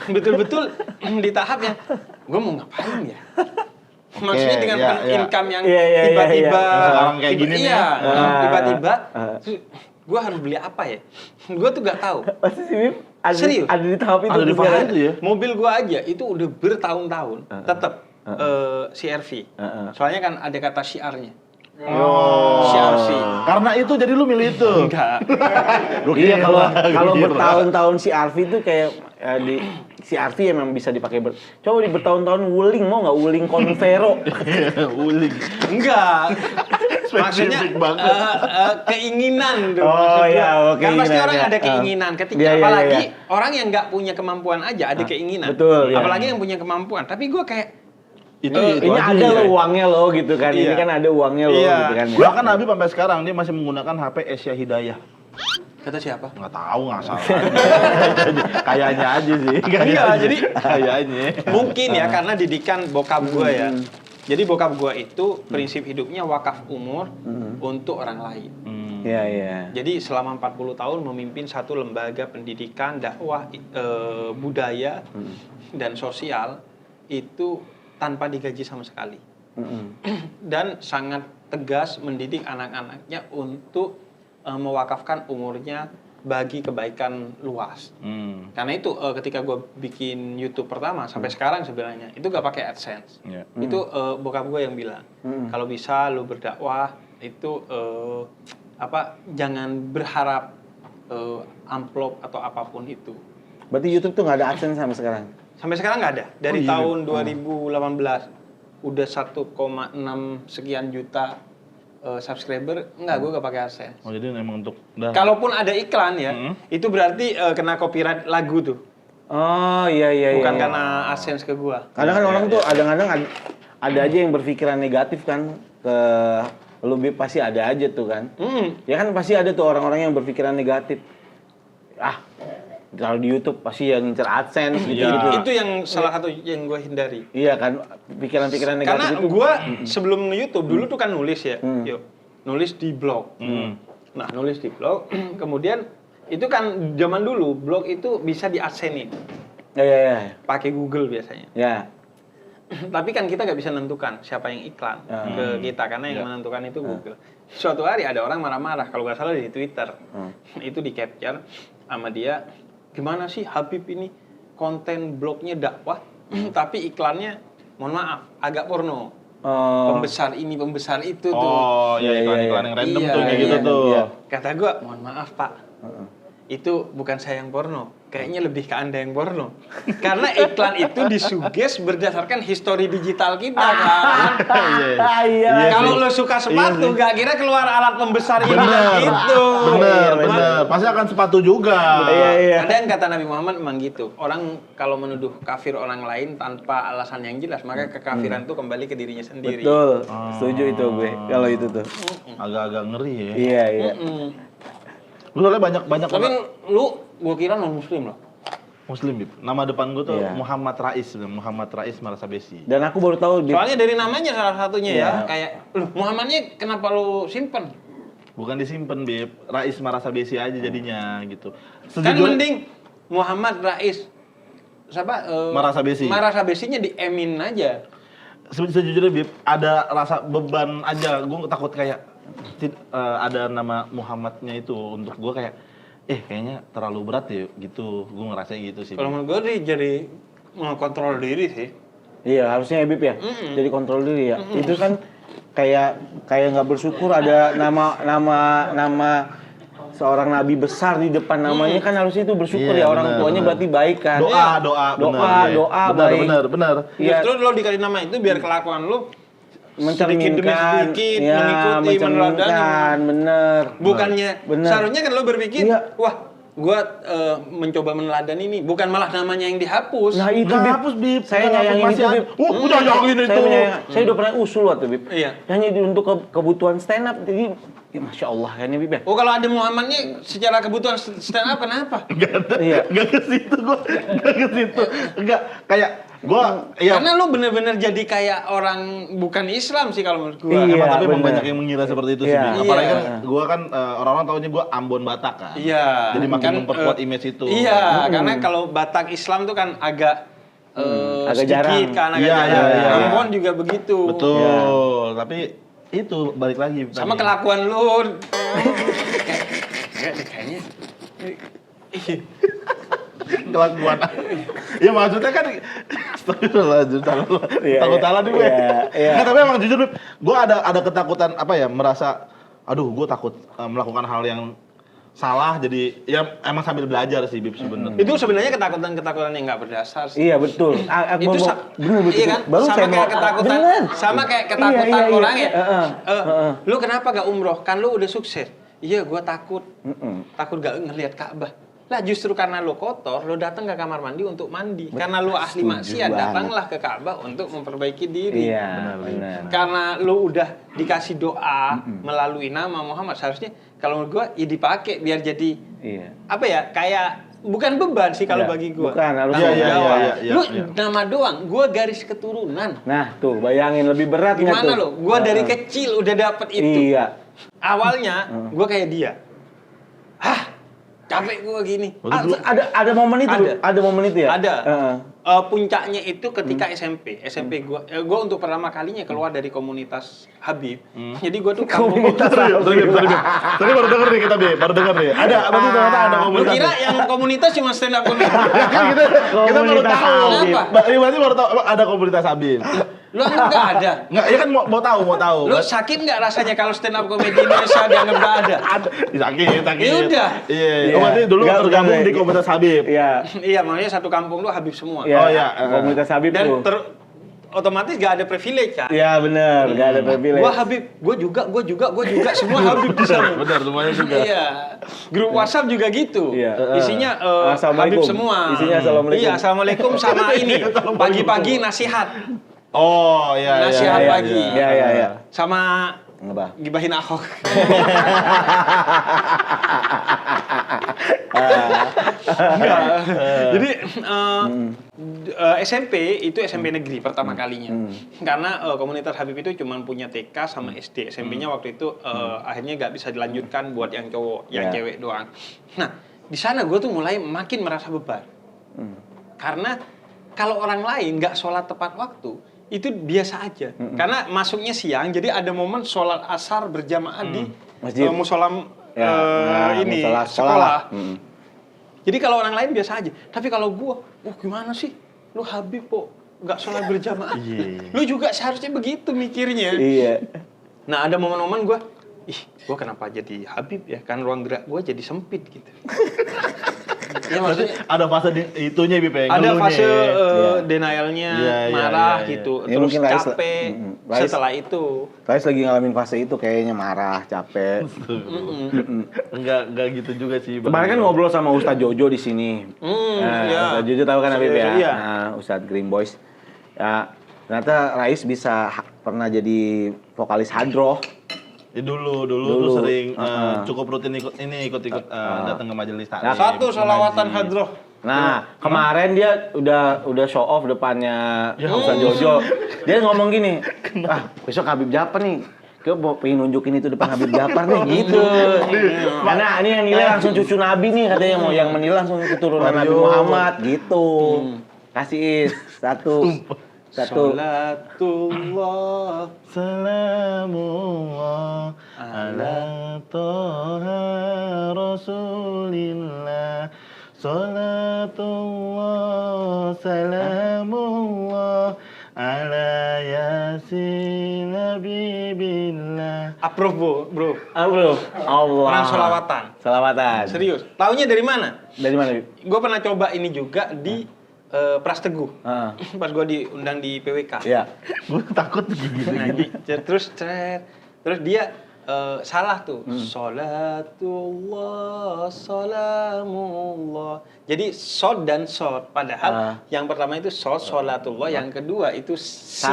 Betul-betul di tahap yang gue mau ngapain ya? Maksudnya dengan income yang tiba-tiba sekarang kayak gini nih. Tiba-tiba gue harus beli apa ya? Gue tuh gak tahu. Pasti sih Bib, Serius? ada di tahap itu. Ada di fase itu ya? Mobil gue aja itu udah bertahun-tahun tetap CR-V. Soalnya kan ada kata syiarnya. CR-V. Karena itu jadi lu milih itu. Enggak. Iya, kalau bertahun-tahun si Arfi itu kayak di si Arfi emang bisa dipakai coba di bertahun-tahun Wuling, mau nggak Wuling Convero? Wuling. Enggak. Maksudnya Spesifik banget. keinginan tuh. Oh maksud iya, gua. oke. Kan pasti orang Keinginan, ada ya. keinginan. Ketika Iya, iya, apalagi iya. orang yang nggak punya kemampuan aja ada keinginan. Betul, iya. Apalagi yang punya kemampuan. Tapi gue kayak Itu ini aja ada ya. lo uangnya lo gitu kan. Ini Iya. kan ada uangnya lo gitu kan. Bahkan Habib sampai sekarang dia masih menggunakan HP Asia Hidayah. kata siapa? Nggak tahu, nggak salah. Kayaknya aja sih. Iya, jadi Kayaknya. mungkin ya karena didikan bokap gue ya. Jadi bokap gue itu prinsip hidupnya wakaf umur untuk orang lain. Iya, iya. Jadi selama 40 tahun memimpin satu lembaga pendidikan, dakwah, budaya, dan sosial itu tanpa digaji sama sekali. Dan sangat tegas mendidik anak-anaknya untuk mewakafkan umurnya bagi kebaikan luas. Karena itu ketika gue bikin YouTube pertama sampai sekarang sebenarnya itu gak pakai AdSense. Yeah. Itu bokap gue yang bilang kalau bisa lu berdakwah itu jangan berharap amplop atau apapun itu. Berarti YouTube tuh nggak ada AdSense sampai sekarang? Sampai sekarang nggak ada. Dari tahun 2018 udah 1,6 sekian juta subscriber, gue gak pakai AdSense. Oh jadi memang untuk Kalaupun ada iklan ya, itu berarti kena copyright lagu tuh. Oh iya. Bukan karena AdSense ke gua. Kadang kan orang tuh kadang-kadang ada aja yang berpikiran negatif kan ke lu, Bib, pasti ada aja tuh kan. Ya kan pasti ada tuh orang-orang yang berpikiran negatif. Kalau di YouTube pasti yang ngincer AdSense gitu. Itu yang salah satu yang gue hindari. Iya kan, pikiran-pikiran negatif Karena itu. gue sebelum nge-YouTube dulu tuh kan nulis ya, nulis di blog. Nah nulis di blog, kemudian itu kan zaman dulu blog itu bisa di AdSense-in. Iya. Pakai Google biasanya. Ya. Tapi kan kita nggak bisa menentukan siapa yang iklan ke kita karena yang menentukan itu Google. Suatu hari ada orang marah-marah kalau nggak salah di Twitter, itu di capture sama dia, gimana sih Habib ini konten blognya dakwah, tapi iklannya mohon maaf agak porno. Pembesar ini pembesar itu tuh. Oh iya, iklan-iklan yang random tuh kayak gitu tuh. Iya. Kata gue, mohon maaf Pak, itu bukan saya yang porno, kayaknya lebih ke Anda yang porno. Karena iklan itu disuges berdasarkan histori digital kita kan. Iya. Kalau lo suka sepatu, gak kira keluar alat pembesar ini dan itu. Bener. Pasti akan sepatu juga. Iya. Ada yang kata Nabi Muhammad memang gitu. Orang kalau menuduh kafir orang lain tanpa alasan yang jelas, maka kekafiran itu kembali ke dirinya sendiri. Betul. Setuju itu gue kalau itu tuh. Agak-agak ngeri ya. Iya. Gue soalnya banyak Tapi orang gua kira non muslim loh. Muslim, Bib. Nama depan gue tuh Iya. Muhammad Rais, Muhammad Rais Marasabesi. Dan aku baru tahu Soalnya dari namanya salah satunya Iya. ya, kayak lu Muhammadnya kenapa lu simpen? Bukan disimpan, Bib. Rais Marasabesi aja jadinya gitu. Kan mending Muhammad Rais siapa? Marasabesi. Marasabesinya di Emin aja. Sejujurnya, Bib, ada rasa beban aja. Gue takut kayak ada nama Muhammadnya itu untuk gue kayak kayaknya terlalu berat ya gitu. Gue ngerasain gitu sih. Kalau menurut gue sih jadi mengontrol diri sih. Iya, harusnya Habib ya. Jadi kontrol diri ya. Itu kan kayak nggak bersyukur ada nama seorang nabi besar di depan namanya kan harusnya itu bersyukur Iya, ya orang benar, tuanya benar. berarti baik kan. Doa, baik. Benar. Iya. Justru lo dikasih nama itu biar kelakuan lo Mencerminkan, sedikit ya, mengikuti, meneladani. mencerminkan, bener. Bukannya Bener. seharusnya kan lo berpikir, Iya. wah, gua mencoba meneladani ini, bukan malah namanya yang dihapus. Nah itu Nggak Bib. hapus, Bib. Saya Nggak nyayangin hapus, itu masih Bib. ada. Udah nyayangin itu. Saya udah pernah usul waktu Bib. Iya. Hanya untuk kebutuhan stand up. Jadi ya Masya Allah kan ya Bib ya. Oh kalau ada Muhammadnya secara kebutuhan stand up kenapa? Gak ada, Iya. gak ke situ gue, gak ke situ. Enggak, kayak gue, ya Karena lo bener-bener jadi kayak orang bukan Islam sih kalau menurut gua. Iya. emang tapi emang bener. banyak yang mengira seperti itu sih. Iya. Bib. Apalagi kan Iya. gue kan orang-orang taunya gue Ambon Batak kan. Iya. Jadi makin Kan, memperkuat image itu. Iya, karena kalau Batak Islam tuh kan agak agak sedikit jarang. kan, agak Iya, jarang. iya, iya. Ambon juga begitu. Betul. Tapi itu balik lagi. Sama tadi. kelakuan lu. Kayaknya. Kelakuan. Ya maksudnya kan astagfirullahaladzim, Iya, takut iya. salah nih gue. Iya, iya. Nggak, tapi emang jujur, Bib, gue ada ketakutan apa ya, merasa aduh gue takut melakukan hal yang salah, jadi ya emang sambil belajar sih Bib sebenarnya. Itu sebenarnya ketakutan-ketakutan yang nggak berdasar sih. Iya betul. Itu bener betul. iya kan? Baru sama saya kayak mau- ketakutan, bener. sama kayak ketakutan Iya. orang ya. Heeh. Lu kenapa gak umroh? Kan lu udah sukses. Iya, gua takut. Takut gak ngelihat Ka'bah. Lah justru karena lu kotor, lu datang ke kamar mandi untuk mandi. Karena lu ahli maksiat, banget. datanglah ke Ka'bah untuk memperbaiki diri. Iya, benar. Karena lu udah dikasih doa melalui nama Muhammad, seharusnya kalau menurut gua ya dipakai biar jadi Iya. apa ya, kayak bukan beban sih kalau Iya, bagi gua. bukan, harus Tanggung iya, jawab. iya, iya, Lu iya. nama doang, gua garis keturunan. Nah, tuh bayangin lebih berat nggak tuh? Gimana lo? Gua dari kecil udah dapet itu. Iya. Awalnya gua kayak dia. Hah, capek gua gini. Ada momen itu, Ada. ada momen itu ya? Ada. Heeh. Puncaknya itu ketika SMP gua untuk pertama kalinya keluar dari komunitas Habib. Jadi gua tuh kampung. Sorry, Bib. Tadi baru denger nih kita, Bib. Baru denger nih. Ada, berarti ternyata ada Lu komunitas. kira yang komunitas cuma stand up comedy? Kan kita baru Komunitas tahu. Habib. Berarti baru tahu ada komunitas Habib. Lu enggak ada. Enggak, ya kan mau tahu. Lu sakit nggak rasanya kalau stand up comedy Indonesia dianggap nggak ada? Sakit. Ya udah. Iya. Iya. Oh, berarti dulu Nggak, tergabung nggak, di komunitas Habib. Iya. Iya, makanya satu kampung lu Habib semua. Iya. Oh, iya. Komunitas Habib Dan tuh. otomatis gak ada privilege kan? Iya benar, nggak ada privilege. Gua Habib, gua juga, semua Habib di sana. Benar, semuanya juga. Iya. Grup WhatsApp juga gitu. Iya. Isinya Assalamualaikum. Habib semua. Isinya assalamualaikum. Iya, assalamualaikum sama ini. Pagi-pagi nasihat. Oh, iya. Nasihat iya, pagi. iya. Iya. Sama Ngeba. gibahin Ahok. Enggak. Jadi SMP itu SMP negeri pertama kalinya. Karena komunitas Habib itu cuma punya TK sama SD. SMP-nya waktu itu akhirnya nggak bisa dilanjutkan buat yang cowok, yang Ya. cewek doang. Nah, di sana gue tuh mulai makin merasa beban. Karena kalau orang lain nggak sholat tepat waktu, itu biasa aja. Karena masuknya siang, jadi ada momen sholat asar berjamaah di Masjid. musola Ya, nah, ini musola sekolah. lah. Jadi kalau orang lain biasa aja. Tapi kalau gua, gimana sih? Lu Habib kok nggak sholat berjamaah? Iya. Lu juga seharusnya begitu mikirnya. Iya. Nah ada momen-momen gua, gua kenapa jadi Habib ya? Kan ruang gerak gua jadi sempit gitu. Ya maksudnya Ada fase itunya, Bib. ya, ada ngeluhnya. fase Iya. Denialnya, Iya, iya, marah iya, iya. gitu, Ya, terus mungkin Rais- capek. Rais- Setelah itu, Rais lagi ngalamin fase itu kayaknya marah, capek. Enggak gitu juga sih. Bang. Kemarin kan ngobrol sama Ustadz Jojo di sini. iya. Ustadz Jojo tahu kan Habib ya? Iya. Nah, Ustadz Green Boys. Ya, ternyata Rais bisa pernah jadi vokalis hadroh. Ya dulu tuh sering cukup rutin ikut datang ke majelis taklim. Satu sholawatan ngaji. hadroh. Nah, kemarin dia udah show off depannya Ustaz Jojo. Dia ngomong gini, besok Habib Jafar nih. Gue pengen nunjukin itu depan Habib Jafar nih, gitu. Karena ini yang nilai langsung cucu Nabi nih, katanya mau yang menilai langsung keturunan Nabi Muhammad, gitu. Kasih satu. Salatullah. Salamullah ala toha rasulillah. Salatullah salamullah ala yasin nabibillah. Approve, bro. Bro, Allah. Orang sholawatan. Selawatan. Serius. Taunya dari mana? Dari mana, Bib? Gue pernah coba ini juga di Pras Teguh. Pas gue diundang di PWK. Iya. Gue takut gini. Terus dia salah tuh. Sholatullah, salamullah. Jadi sod dan sod. Padahal yang pertama itu sod, sholatullah. Yang kedua itu sin,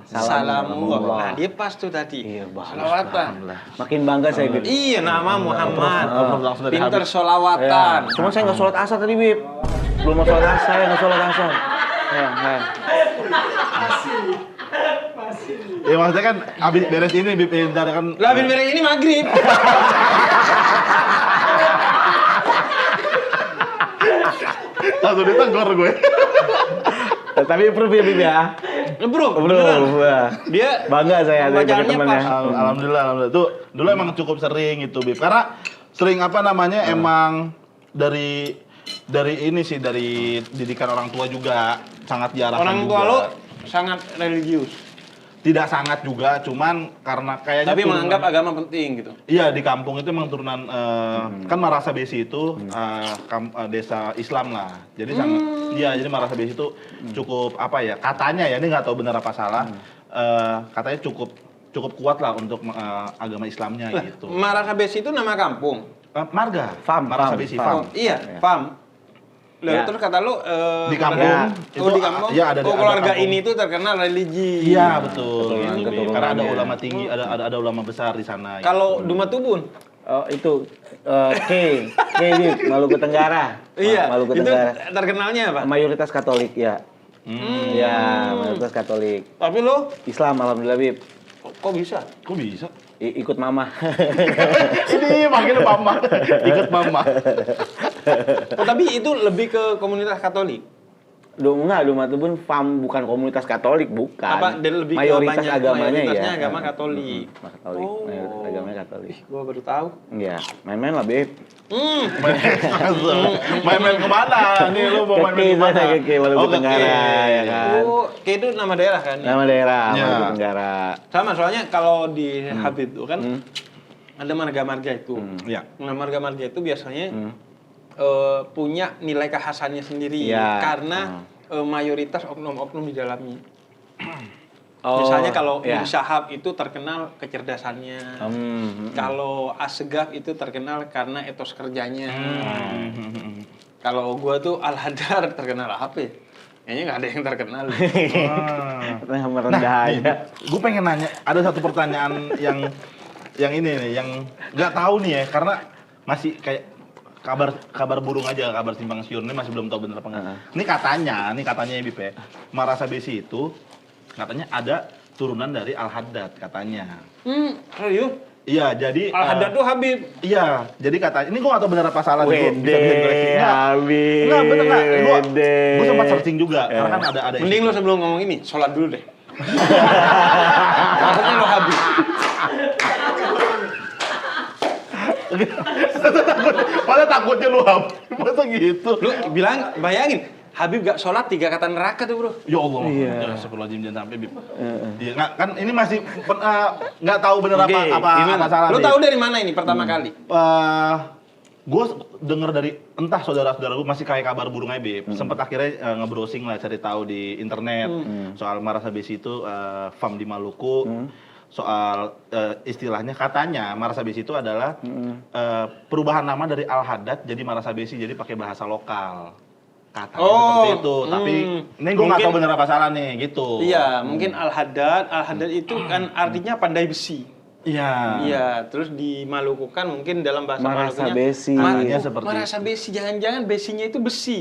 salamullah. Nah dia pas tuh tadi. Iya, bagus. Sholawatan. Makin bangga saya, Bib. Iya, nama Muhammad. Langsung dari Pinter Habib. sholawatan. Cuma saya nggak sholat asar tadi, Bib. Belum mau sholat asar, saya nggak sholat asar. Ya maksudnya kan abis beres ini Bib ntar kan. Lah bin beres ini maghrib. Langsung ditegur gue. Tapi proof ya, Bib ya. Bro, beneran. Wah. Dia Bangga saya dari bacaannya teman-temannya. pas. Alhamdulillah. Tuh dulu emang cukup sering itu Bib. Karena sering apa namanya emang dari ini sih dari didikan orang tua juga sangat diarahkan Orang juga. tua lo sangat religius. Tidak sangat juga, cuman karena kayaknya Tapi turunan- menganggap agama penting gitu. Iya di kampung itu emang turunan kan Marasa Besi itu desa Islam lah. Jadi sangat iya jadi Marasa Besi itu cukup apa ya katanya ya ini nggak tahu benar apa salah katanya cukup kuat lah untuk agama Islamnya gitu. Marasa Besi itu nama kampung. Marga, Fam, Marasa Fam, Besi, Fam. Fam. Iya, paham. Lalu Ya. terus kata lu Di kampung Ya. Oh, di kampung. Iya ada keluarga kampung. ini tuh terkenal religi. Iya betul. Keturunan- Gitu, Bib. keturunannya. Karena ada ulama tinggi, ada ulama besar di sana. Kalau Duma Tubun. Oh, itu Bib, Maluku Tenggara. Iya. Maluku Itu Tenggara. terkenalnya apa? Mayoritas Katolik ya. Ya, mayoritas Katolik. Tapi lo Islam alhamdulillah, Bib. kok bisa? Kok bisa? Ikut mama. Ini manggil mama, ikut mama. Oh, tapi itu lebih ke komunitas Katolik. Enggak, Dumatubun FAM bukan komunitas Katolik, bukan. Apa dan lebih ke mayoritas banyak- agamanya mayoritasnya ya. agama Katolik. Katolik. Oh. Mayoritas agamanya Katolik. Gua baru tahu. Iya, main-main lah, Beb. Main-main kemana? Nih lu mau main-main kemana? Keke, Maluku Oh, Tenggara Keke. ya kan. Oh, kayak itu nama daerah kan? Nama daerah Ya. Maluku Tenggara. Sama soalnya kalau di Habib itu kan ada marga-marga itu. Iya. Nah, marga-marga itu biasanya punya nilai kekhasannya sendiri Iya. karena mayoritas oknum-oknum di dalamnya. Oh, Misalnya kalau ya. Ibnu Syahab itu terkenal kecerdasannya. Kalau Assegaf itu terkenal karena etos kerjanya. Kalau gua tuh Al-Hadar terkenal apa ya? Kayaknya nggak ada yang terkenal. Tengah merendah aja. Gue pengen nanya, ada satu pertanyaan yang ini nih, yang nggak tahu nih ya, karena masih kayak kabar burung aja, kabar simpang siur ini masih belum tahu bener apa enggak. Ini katanya ya Bip ya, Marasa Besi itu katanya ada turunan dari Al-Haddad katanya. Serius? Iya, jadi Al-Haddad tuh Habib. iya, jadi katanya ini gue nggak tahu bener apa salah nih, gua Wede, bisa dikoreksi. Habib. Enggak, bener nggak? Wede. Gue sempat searching juga, karena kan ada Mending lu sebelum ngomong ini, sholat dulu deh. Maksudnya lu Habib. Pada takutnya lu Habib, masa gitu? Lu bayangin, Habib gak sholat 3 kata neraka tuh bro. Ya Allah, Iya. astagfirullahaladzim jangan sampai Bib. Iya, kan ini masih nggak tahu bener apa salah. Lu tahu dari mana ini pertama kali? Gue denger dari entah saudara-saudara gue masih kayak kabar burung aja Bib. Sempet akhirnya nge-browsing lah, cari tahu di internet soal Marasa Besi itu FAM di Maluku. Soal istilahnya katanya Marasa Besi itu adalah perubahan nama dari Al-Haddad jadi Marasa Besi, jadi pakai bahasa lokal. Katanya seperti itu, tapi ini gue nggak tahu bener apa salah nih, gitu. Iya, mungkin Al-Haddad itu kan artinya pandai besi. Iya. Iya, terus di Maluku kan mungkin dalam bahasa Marasa Malukunya besi. Artinya seperti Marasa besi, jangan-jangan besinya itu besi.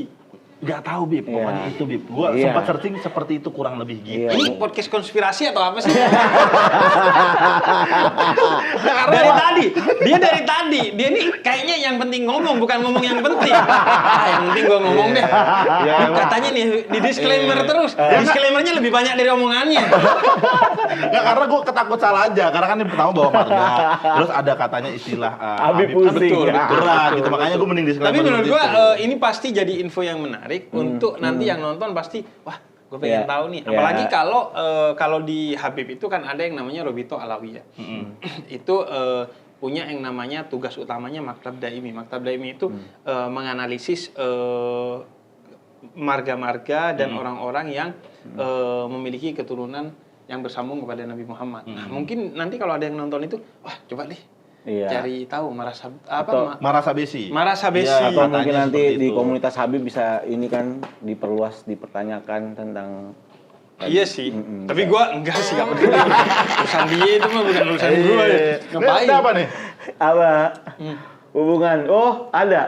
Nggak tahu Bib, pokoknya Iya. itu Bib. Gua Iya. sempat searching seperti itu kurang lebih gitu. Iya. Ini podcast konspirasi atau apa sih? dari tadi, dia nih kayaknya yang penting ngomong, bukan ngomong yang penting. Yang penting gua ngomong deh. Ya, Katanya nih di disclaimer terus. Disclaimernya lebih banyak dari omongannya. Nggak, karena gue ketakut salah aja. Karena kan yang pertama bawa marga. Terus ada katanya istilah Habib pusing. Betul, berat gitu. Makanya gue mending disclaimer. Tapi menurut dulu gua gitu. ini pasti jadi info yang menarik untuk nanti yang nonton pasti wah gue pengen Iya. tahu nih. Iya. Apalagi kalau di Habib itu kan ada yang namanya Robito Alawiyah. Itu punya yang namanya tugas utamanya Maktab Daimi. Maktab Daimi itu menganalisis marga-marga dan orang-orang yang memiliki keturunan yang bersambung kepada Nabi Muhammad. Nah, mungkin nanti kalau ada yang nonton itu, wah coba deh Iya. cari tahu Marasa Atau Marasa besi. Marasa besi. Iya, Atau katanya mungkin nanti seperti di itu. komunitas Habib bisa ini kan diperluas, dipertanyakan tentang Iya sih, tapi gua enggak sih, enggak peduli. Urusan dia itu mah bukan urusan gua ya. Ngapain? Ini apa nih? apa hubungan. Oh, ada.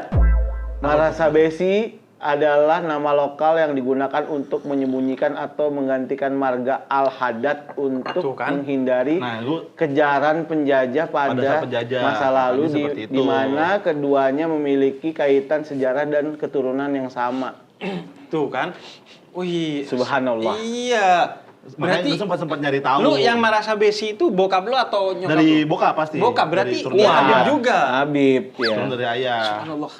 Marasa besi adalah nama lokal yang digunakan untuk menyembunyikan atau menggantikan marga Al-Haddad Tuh untuk kan. menghindari Nah, gua kejaran penjajah Pada pada saat penjajah. masa lalu Tadi seperti itu. di mana keduanya memiliki kaitan sejarah dan keturunan yang sama. Tuh kan. Wih, Subhanallah. Iya. makanya Berarti gue sempat nyari tahu. lu yang Marasa besi itu bokap lu atau nyokap dari lu? bokap pasti. Bokap, berarti Dari turun dia dari Habib ayah. juga. Habib, ya. Turun dari ayah. Subhanallah.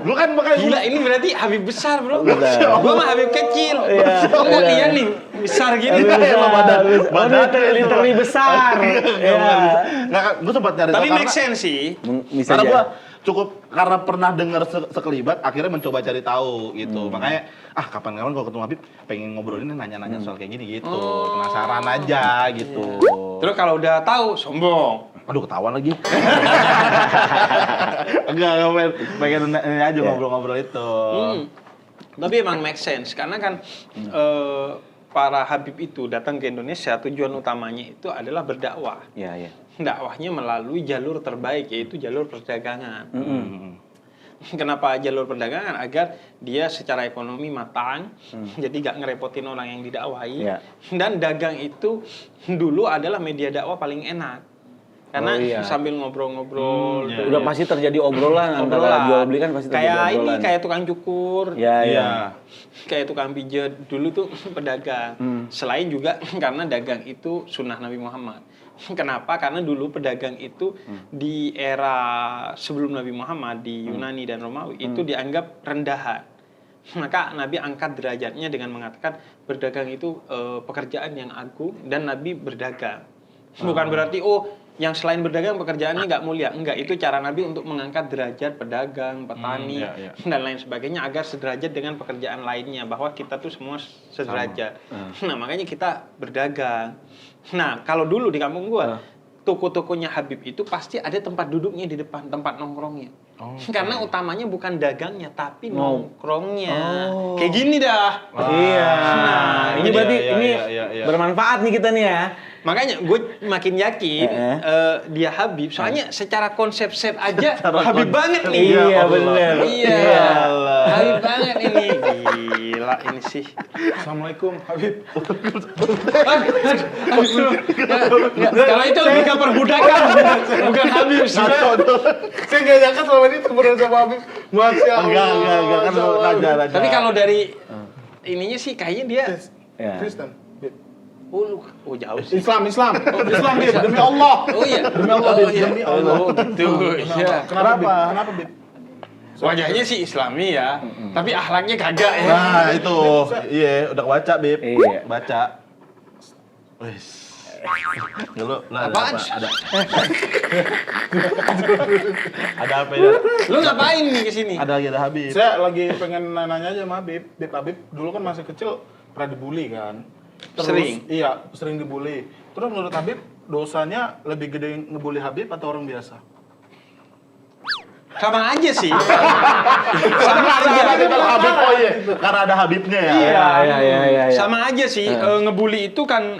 Gue kan makanya Gila, ini berarti Habib besar, Bro. Besar. Gua mah Habib kecil. Iya, Kok iya. dia nih besar gini? Habib besar, badan- badan literally besar. Ya. Nggak, gue sempat nyari Tapi tahu make sense sih. Bisa karena jadi. gue cukup karena pernah dengar sekelibat akhirnya mencoba cari tahu gitu. Makanya kapan-kapan kalau ketemu Habib pengen ngobrol ini nanya-nanya soal kayak gini gitu. Penasaran aja gitu. Terus kalau udah tahu sombong. Aduh ketahuan lagi. Enggak, pengen ini aja ngobrol-ngobrol itu. Tapi emang make sense karena kan para Habib itu datang ke Indonesia tujuan utamanya itu adalah berdakwah. Ya, ya. Dakwahnya melalui jalur terbaik yaitu jalur perdagangan. Hmm. Kenapa jalur perdagangan? Agar dia secara ekonomi matang, jadi gak ngerepotin orang yang didakwahi. Iya. Dan dagang itu dulu adalah media dakwah paling enak. Karena Oh, iya. sambil ngobrol-ngobrol, iya. Udah pasti terjadi obrolan antara jual beli kan pasti terjadi kayak ini obrolan. kayak tukang cukur, Ya, ya. Iya. kayak tukang pijat dulu tuh pedagang. Selain juga karena dagang itu sunnah Nabi Muhammad. Kenapa? Karena dulu pedagang itu di era sebelum Nabi Muhammad di Yunani dan Romawi itu dianggap rendahan. Maka Nabi angkat derajatnya dengan mengatakan berdagang itu pekerjaan yang agung dan Nabi berdagang. Bukan berarti yang selain berdagang pekerjaannya nggak mulia. Enggak, itu cara Nabi untuk mengangkat derajat pedagang, petani, iya, iya. dan lain sebagainya agar sederajat dengan pekerjaan lainnya. Bahwa kita tuh semua sederajat. Nah, makanya kita berdagang. Nah, kalau dulu di kampung gua, toko-tokonya Habib itu pasti ada tempat duduknya di depan, tempat nongkrongnya. Karena utamanya bukan dagangnya, tapi nongkrongnya. Kayak gini dah. Iya. Nah, ini iya, berarti iya, ini iya, iya. bermanfaat nih kita nih ya. Makanya gue makin yakin dia Habib. Soalnya secara konsep set aja Habib banget nih. Iya, bener. Iya. Habib banget ini. Gila ini sih. Assalamualaikum Habib. Kalau itu lebih ke perbudakan, bukan Habib sih. Saya nggak nyangka selama ini temenan sama Habib. Masya Allah. Enggak kan raja. Tapi kalau dari ininya sih kayaknya dia Ya. Kristen. oh jauh sih. Islam. Islam Bib. Demi Allah. Oh iya. Demi Allah, Bib. iya. Demi Allah. Oh gitu. Iya. Kenapa Bib? Wajahnya sih Islami ya, tapi akhlaknya kagak ya. Nah, itu. Iya, udah kebaca, Bib. Iya. Baca. Wis. Dulu lah ada Apaan? apa? Ada apa ya? Lu ngapain nih kesini? Ada lagi ada Habib. Saya lagi pengen nanya aja sama Habib. Habib dulu kan masih kecil pernah dibully kan? Sering? Iya, sering dibully. Terus menurut Habib, dosanya lebih gede ngebully Habib atau orang biasa? Sama aja sih. Sama aja. Kalau Habib, oh iya, karena ada Habibnya ya. Iya. Sama aja sih. Ngebully itu kan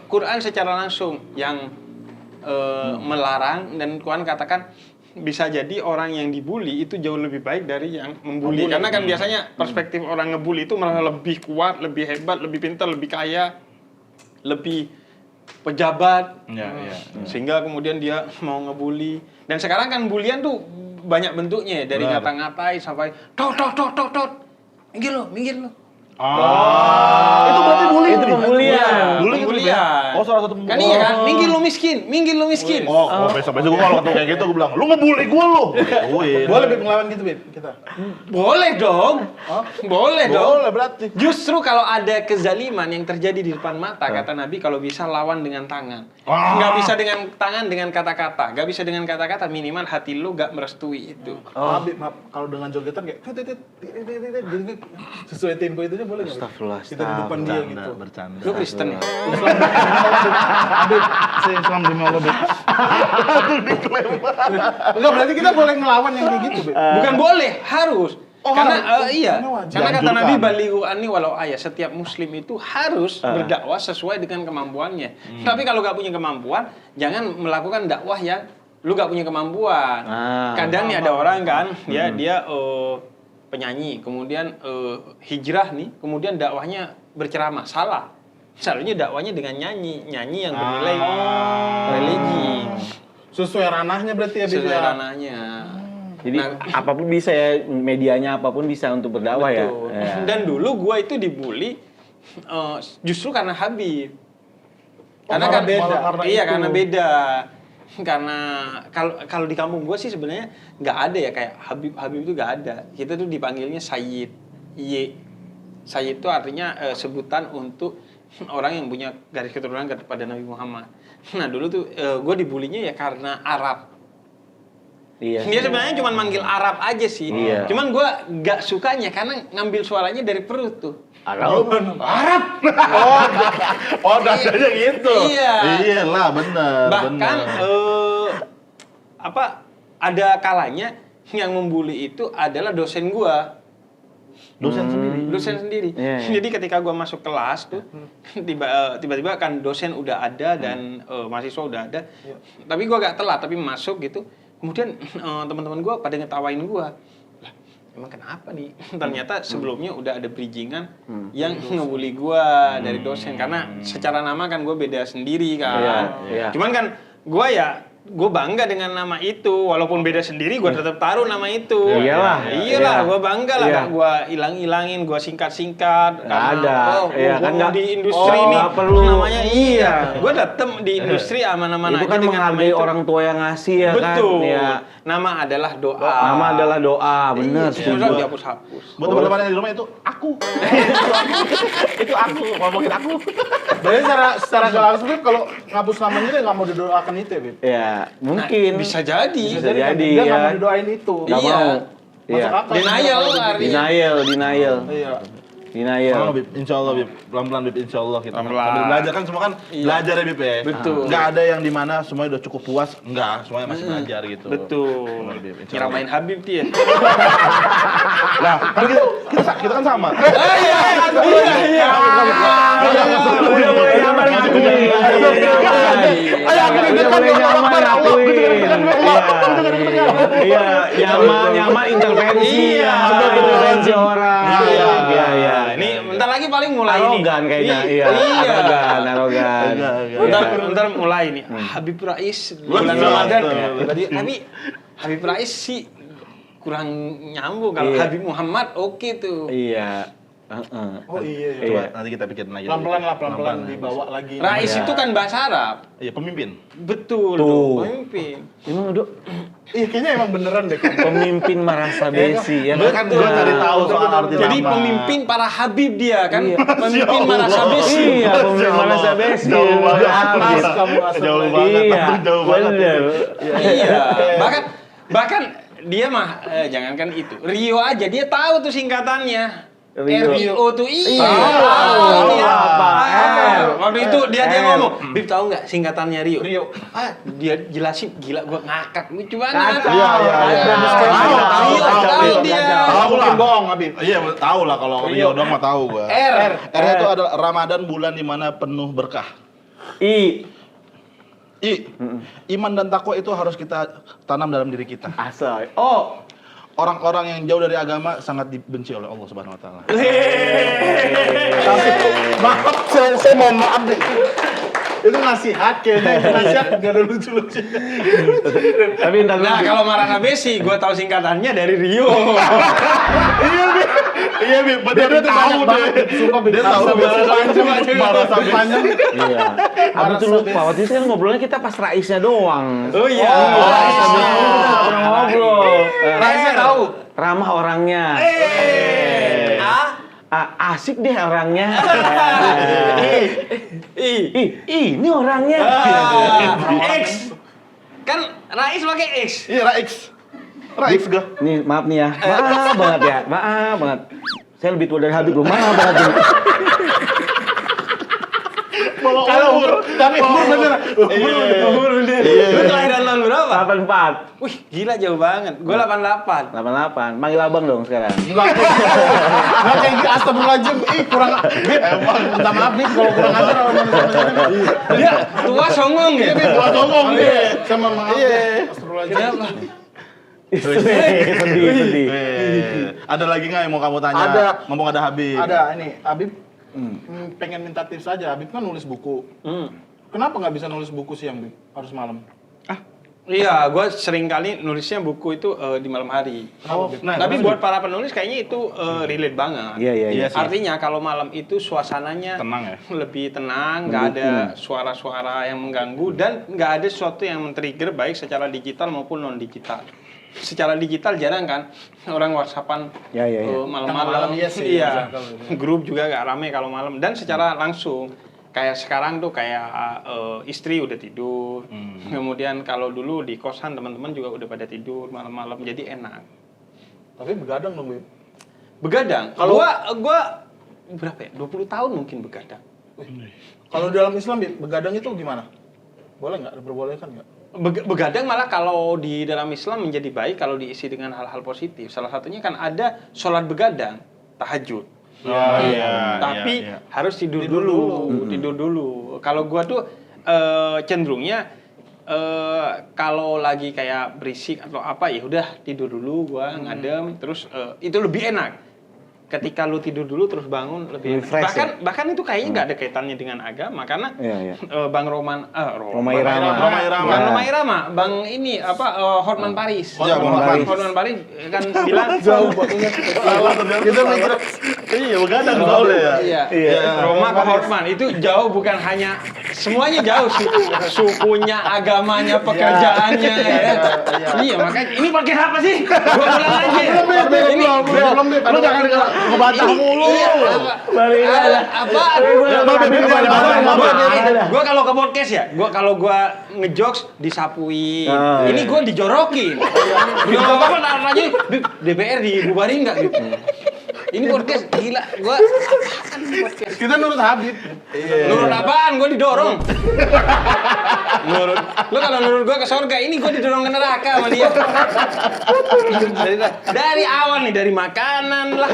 Quran secara langsung yang melarang, dan Quran katakan bisa jadi orang yang dibully itu jauh lebih baik dari yang membuli. Karena kan biasanya perspektif orang ngebully itu malah lebih kuat, lebih hebat, lebih pintar, lebih kaya, lebih pejabat. Sehingga kemudian dia mau ngebully. Dan sekarang kan bulian tuh banyak bentuknya, dari ngata-ngatai sampai tot. Minggir lo. Itu berarti bullying. Itu pembulian. Pembulian. Oh, salah satu Kan iya kan, minggir lo miskin. Oh, besok-besok gua kalau ketemu kayak gitu gua bilang, "Lu ngebully gua lu." Gituin. Boleh Bib ngelawan gitu Bib kita. Boleh dong. Boleh berarti. Justru kalau ada kezaliman yang terjadi di depan mata, kata Nabi, kalau bisa lawan dengan tangan. Wah. Nggak bisa dengan tangan, dengan kata-kata. Nggak bisa dengan kata-kata, minimal hati lu nggak merestui itu. Bib, maaf, kalau dengan jogetan kayak sesuai tempo itunya boleh nggak? Astagfirullah. Kita di depan dia gitu. Bercanda. Lu Kristen ya? Bib, saya Islam demi Allah Bib. Enggak, berarti kita boleh ngelawan yang kayak gitu Bib. Bukan boleh, harus. Karena iya, Karena wajib. karena kata Dianjurkan. Nabi balighu anni walau ayat, setiap muslim itu harus berdakwah sesuai dengan kemampuannya. Tapi kalau nggak punya kemampuan, jangan melakukan dakwah yang lu nggak punya kemampuan. Kadang nih ada orang kan, dia penyanyi, kemudian hijrah nih, kemudian dakwahnya berceramah, salah. Seharusnya dakwahnya dengan nyanyi yang bernilai religi, Sesuai ranahnya berarti ya Bib. sesuai ya? ranahnya. Jadi apapun bisa ya, medianya apapun bisa untuk berdakwah ya. Betul. Ya. Dan dulu gua itu dibully justru karena Habib. Karena malah kan beda. Malah karena iya itu. karena beda. Karena kalau di kampung gua sih sebenarnya nggak ada ya kayak Habib itu nggak ada. Kita tuh dipanggilnya Sayyid. Sayyid itu artinya sebutan untuk orang yang punya garis keturunan kepada Nabi Muhammad. Nah dulu tuh gua dibulinya ya karena Arab. Iya. Dia sebenarnya cuma manggil Arab aja sih. Iya. Cuman gua gak sukanya karena ngambil suaranya dari perut tuh. Arab. Oh, dadanya gitu. Iya. Iyalah, bener. Bahkan bener. ada kalanya yang membuli itu adalah dosen gua. Dosen sendiri. Dosen sendiri. Iya, iya. Jadi ketika gua masuk kelas tuh tiba-tiba kan dosen udah ada dan mahasiswa udah ada. Tapi gua gak telat, tapi masuk gitu. Kemudian teman-teman gue pada ngetawain gue. Lah, emang kenapa nih? Ternyata sebelumnya udah ada bridgingan yang ngebully gue dari dosen. Karena secara nama kan gue beda sendiri kan. Iya. Cuman kan gue bangga dengan nama itu. Walaupun beda sendiri, gue tetap taruh nama itu. Iyalah. Iyalah, gue bangga lah. Iya. Gak gue hilang-hilangin, gue singkat-singkat. Nggak ada. Iya, kan Kan nggak- di industri nih. nggak perlu. Namanya Iya. Gue dateng di industri aman-aman Itu aja kan dengan nama menghargai itu. orang tua yang ngasih ya kan. Betul. Ya. Nama adalah doa. Nama adalah doa, bener Iya, setuju. dihapus-hapus. Buat teman-teman yang di rumah itu aku. Itu aku ngomongin aku. Jadi secara gak langsung Bib, kalau ngapus namanya dia nggak mau didoakan itu ya Bib. Ya, mungkin. Bisa jadi. Bisa jadi, dia nggak ya. mau didoain itu. Nggak Iya. mau. Masuk Iya. akal. Denial artinya. Denial. Iya. Oh, Bib, insya Allah Bib, pelan-pelan Bib, insya Allah kita Pelan-pelan. sambil belajar kan semua kan belajar ya Bib ya. Betul. Nggak ada yang di mana semuanya udah cukup puas, enggak, semuanya masih belajar gitu. Betul. Benar, Bib, insya Allah. Nyeramain Habib dia. Nah, kan kita kan sama. Iya. Udah mulai nyaman ngakuin. Ayo, aku Udah deg-degan, mulai ya Allah, nyaman Allah, ngakuin. aku deg-degan, ya Allah. Iya, nyaman intervensi. Iya. Intervensi orang. Iya. Ini bentar lagi paling mulai ini. Arogan kayaknya. Iya. Arogan. Bentar mulai nih. Habib Rais bulan Betul, Ramadan. betul. Tapi Habib Rais sih kurang nyambung. Kalau Iya. Habib Muhammad oke tuh. Iya. Oh iya. Coba Iya. nanti kita pikirin lagi. Pelan-pelan lah, pelan-pelan dibawa lagi. Rais Iya. itu kan bahasa Arab. Iya, pemimpin. Betul. Tuh. Pemimpin. Emang udah Iya, kayaknya emang beneran deh kan. pemimpin merasa besi ya kan? Kan gua cari tahu soal arti Jadi nama. pemimpin para Habib dia kan. Iya. Pemimpin Ya merasa Allah. besi. Iya, pemimpin merasa besi. Jauh banget. Habis. kamu asal Jauh lagi. banget. Iya, Jauh banget. bener. Iya. Bahkan dia mah jangankan itu. Rio aja dia tahu tuh singkatannya. Rio. RIO tuh iya. Tahu. Tahu dia. Apa? Tahu. R. Waktu itu dia ngomong, Bib tahu nggak singkatannya Rio? Rio. Dia jelasin, gila gua ngakak, lucu banget. Kacau. Iya. Tahu dia. Tahu mungkin bohong, Habib. Iya, tahu lah kalau Rio dong mah tahu gua. R. R itu adalah Ramadan, bulan di mana penuh berkah. I. Iman dan takwa itu harus kita tanam dalam diri kita. Asal. Oh. Orang-orang yang jauh dari agama sangat dibenci oleh Allah Subhanahu wa taala. Tapi maaf, saya mau maaf deh. Itu nasihat kayaknya, nasihat gak ada lucu-lucu. Tapi entar Nah, kalau Marana Besi, gua tahu singkatannya dari Rio. Iya, Bib, betul Dia tahu deh. Sumpah, Bib. Dia tahu Barasan panjang. Iya. Aku tuh lupa, waktu itu kan ngobrolnya kita pas Raisnya doang. Oh iya. Rais habis itu kita nggak pernah ngobrol. Raisnya tahu. Ramah orangnya. Asik deh orangnya. Ini orangnya. X. Kan Rais pakai X. Iya, Raix gua. Nih maaf nih ya, maaf banget ya, maaf banget. Saya lebih tua dari Habib loh, maaf banget. Nih. Kalau tapi bener. Umur dia. Lu kelahiran tahun berapa? 84, Wih, gila jauh banget. Gua 88. 88. Panggil abang dong sekarang. Enggak kayak gitu, astagfirullahaladzim. Kurang Bib, minta maaf nih kalau kurang ajar sama manusia. Dia tua songong ya. Bib, gua songong nih. Sama maaf. Astagfirullahaladzim. Sedih. Ada lagi nggak yang mau kamu tanya? Ada. Mumpung ada Habib. Ada ini, Habib pengen minta tips aja. Habib kan nulis buku. Kenapa nggak bisa nulis buku siang, Bib? Harus malam. Iya, gue sering kali nulisnya buku itu di malam hari. Tapi buat para penulis kayaknya itu relate banget. Iya. Artinya kalau malam itu suasananya Tenang ya? lebih tenang, nggak ada suara-suara yang mengganggu dan nggak ada sesuatu yang men-trigger baik secara digital maupun non digital. Secara digital jarang kan orang WhatsAppan malam-malam. Iya sih. Iya. Grup juga nggak rame kalau malam dan secara langsung. Kayak sekarang tuh kayak istri udah tidur, kemudian kalau dulu di kosan teman-teman juga udah pada tidur malam-malam, jadi enak. Tapi begadang dong, Bib. Begadang? Kalau gua berapa ya? 20 tahun mungkin begadang. Kalau dalam Islam, Bib, begadang itu gimana? Boleh nggak? Diperbolehkan nggak? Begadang malah kalau di dalam Islam menjadi baik kalau diisi dengan hal-hal positif. Salah satunya kan ada sholat begadang, tahajud. Tapi harus tidur dulu. Kalau gua tuh cenderungnya kalau lagi kayak berisik atau apa ya udah tidur dulu gua ngadem terus itu lebih enak. Ketika lu tidur dulu terus bangun lebih enak. fresh, Bahkan itu kayaknya nggak ada kaitannya dengan agama karena Bang Roma Irama, Bang ini Hotman Paris. Hotman Paris kan bilang Jauh banget. Kita mikir, Iya, begadang soalnya ya. Iya. Roma ke Hotman itu jauh bukan hanya semuanya jauh sukunya, agamanya, pekerjaannya ya. Iya, makanya ini pakai apa sih? Gua ulang lagi. belum, Bib. Lu jangan ngebantah mulu. Gua kalau ke podcast ya, kalau gua ngejokes disapuin. Ini gua dijorokin. Udah apa-apa taruh aja, DPR dibubarin enggak gitu. Ini podcast gila, gua podcast. Kita nurut Habib. Nurut apaan? Gua didorong. Lu kalau nurut gua ke surga, ini gua didorong ke neraka sama dia. Dari awal nih, dari makanan lah.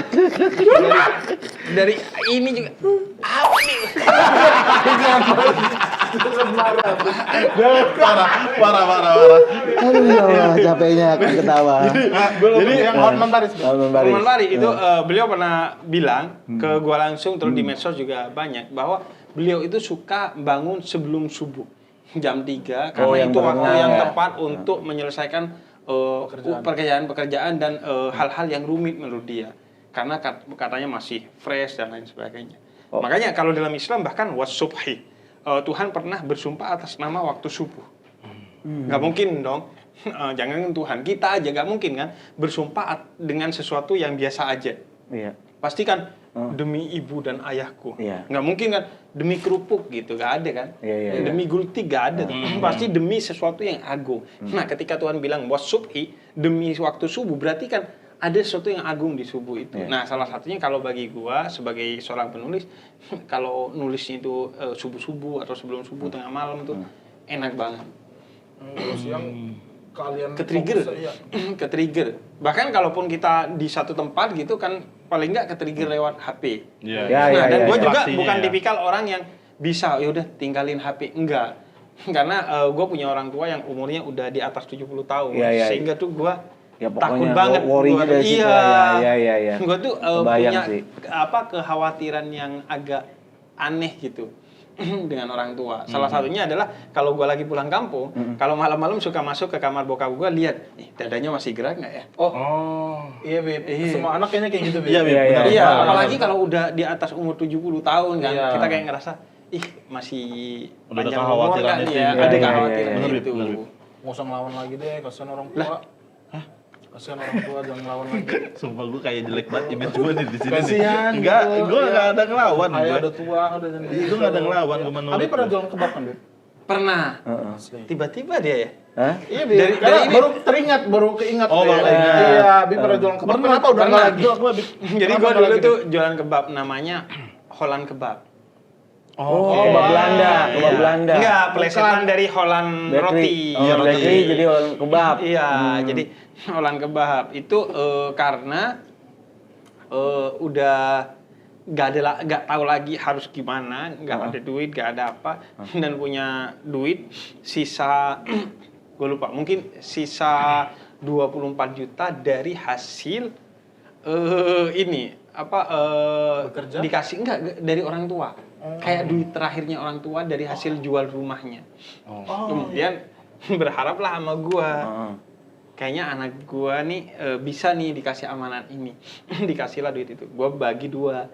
Dari ini juga. Apa nih? Parah. Aduh, capeknya ketawa. Jadi yang Hotman Paris. Hotman Paris itu beliau pernah bilang ke gua langsung terus di medsos juga banyak bahwa beliau itu suka bangun sebelum subuh jam 3 karena itu waktu yang tepat untuk menyelesaikan pekerjaan dan hal-hal yang rumit menurut dia karena katanya masih fresh dan lain sebagainya. Makanya kalau dalam Islam bahkan was-subhi Tuhan pernah bersumpah atas nama waktu subuh. Nggak mungkin dong. Jangan Tuhan, kita aja nggak mungkin kan bersumpah dengan sesuatu yang biasa aja. Iya. Pasti kan demi ibu dan ayahku. Iya. Nggak mungkin kan demi kerupuk gitu, nggak ada kan. Iya. Demi gultik nggak ada. Pasti demi sesuatu yang agung. Nah ketika Tuhan bilang was subhi demi waktu subuh berarti kan ada sesuatu yang agung di subuh itu. Nah, salah satunya kalau bagi gua sebagai seorang penulis, kalau nulisnya itu subuh-subuh atau sebelum subuh tengah malam itu enak banget. Kalau siang kalian Ke-trigger. fokus, iya. Ke-trigger. Bahkan kalaupun kita di satu tempat gitu kan paling nggak ke-trigger lewat HP. Iya. Ya, Nah, dan gue juga Distraksinya bukan ya. tipikal orang yang bisa yaudah tinggalin HP, enggak. Karena gue punya orang tua yang umurnya udah di atas 70 tahun. Iya, iya, Sehingga tuh gue Ya, takut pokoknya banget. worry-nya dari situ lah. Iya. Gue tuh Kebayang punya sih. kekhawatiran yang agak aneh gitu dengan orang tua. Salah satunya adalah kalau gue lagi pulang kampung, kalau malam-malam suka masuk ke kamar bokap gue, lihat, dadanya masih gerak nggak ya? Oh, iya Bib. Semua anak kayaknya kayak gitu Bib. Iya, Bib. Iya, Benar. Iya, Benar. apalagi kalau udah di atas umur 70 tahun kan, Iya. kita kayak ngerasa, masih Udah ada panjang umur kekhawatiran kan itu. ya, Iya, ada iya, kekhawatiran iya. Bener, Bib, gitu. bener, Bib. Nggak usah ngelawan lagi deh, kasihan orang tua. Kasihan orang tua, jangan ngelawan lagi. Sumpah gue kayak jelek banget image gue nih di sini. Kasihan Enggak, gitu. gue Iya. enggak ada ngelawan Ayah gue. udah tua, udah jadi. Itu nggak ada ngelawan, gue menurut. Abi pernah jualan kebab kan Bib? Pernah, Asli. tiba-tiba dia ya, Hah? Iya Bib. Dari Karena ini- baru teringat, baru keingat. Oh, Bib. baru keingat. Iya, Abi pernah jualan kebab. Kenapa udah nggak lagi? jadi Kenapa gue nggak dulu lagi, tuh Bib? jualan kebab namanya Holland Kebab. Oh, kebab Belanda, kebab Iya. Belanda. Enggak, plesetan dari Holland roti. Oh, Iya, roti. bakery jadi orang kebab. Iya, jadi Holland Kebab itu karena udah nggak tahu lagi harus gimana, nggak ada duit, nggak ada apa, dan punya duit sisa gue lupa, mungkin sisa 24 juta dari hasil ini apa Bekerja? dikasih enggak dari orang tua. Kayak duit terakhirnya orang tua dari hasil jual rumahnya. Kemudian berharaplah sama gua. Kayaknya anak gua nih bisa nih dikasih amanat ini. Dikasihlah duit itu. Gua bagi dua.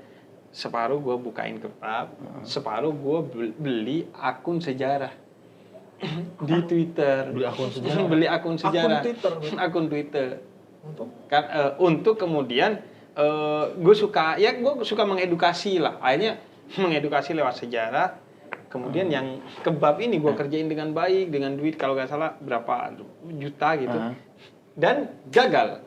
Separuh gua bukain kebab, separuh gua beli akun sejarah di Twitter. Beli akun sejarah? Beli akun sejarah. Twitter? Akun Twitter. Untuk? Kan untuk kemudian gue suka mengedukasi lah. Akhirnya mengedukasi lewat sejarah. Kemudian yang kebab ini gue kerjain dengan baik, dengan duit kalau nggak salah berapa juta gitu. Dan gagal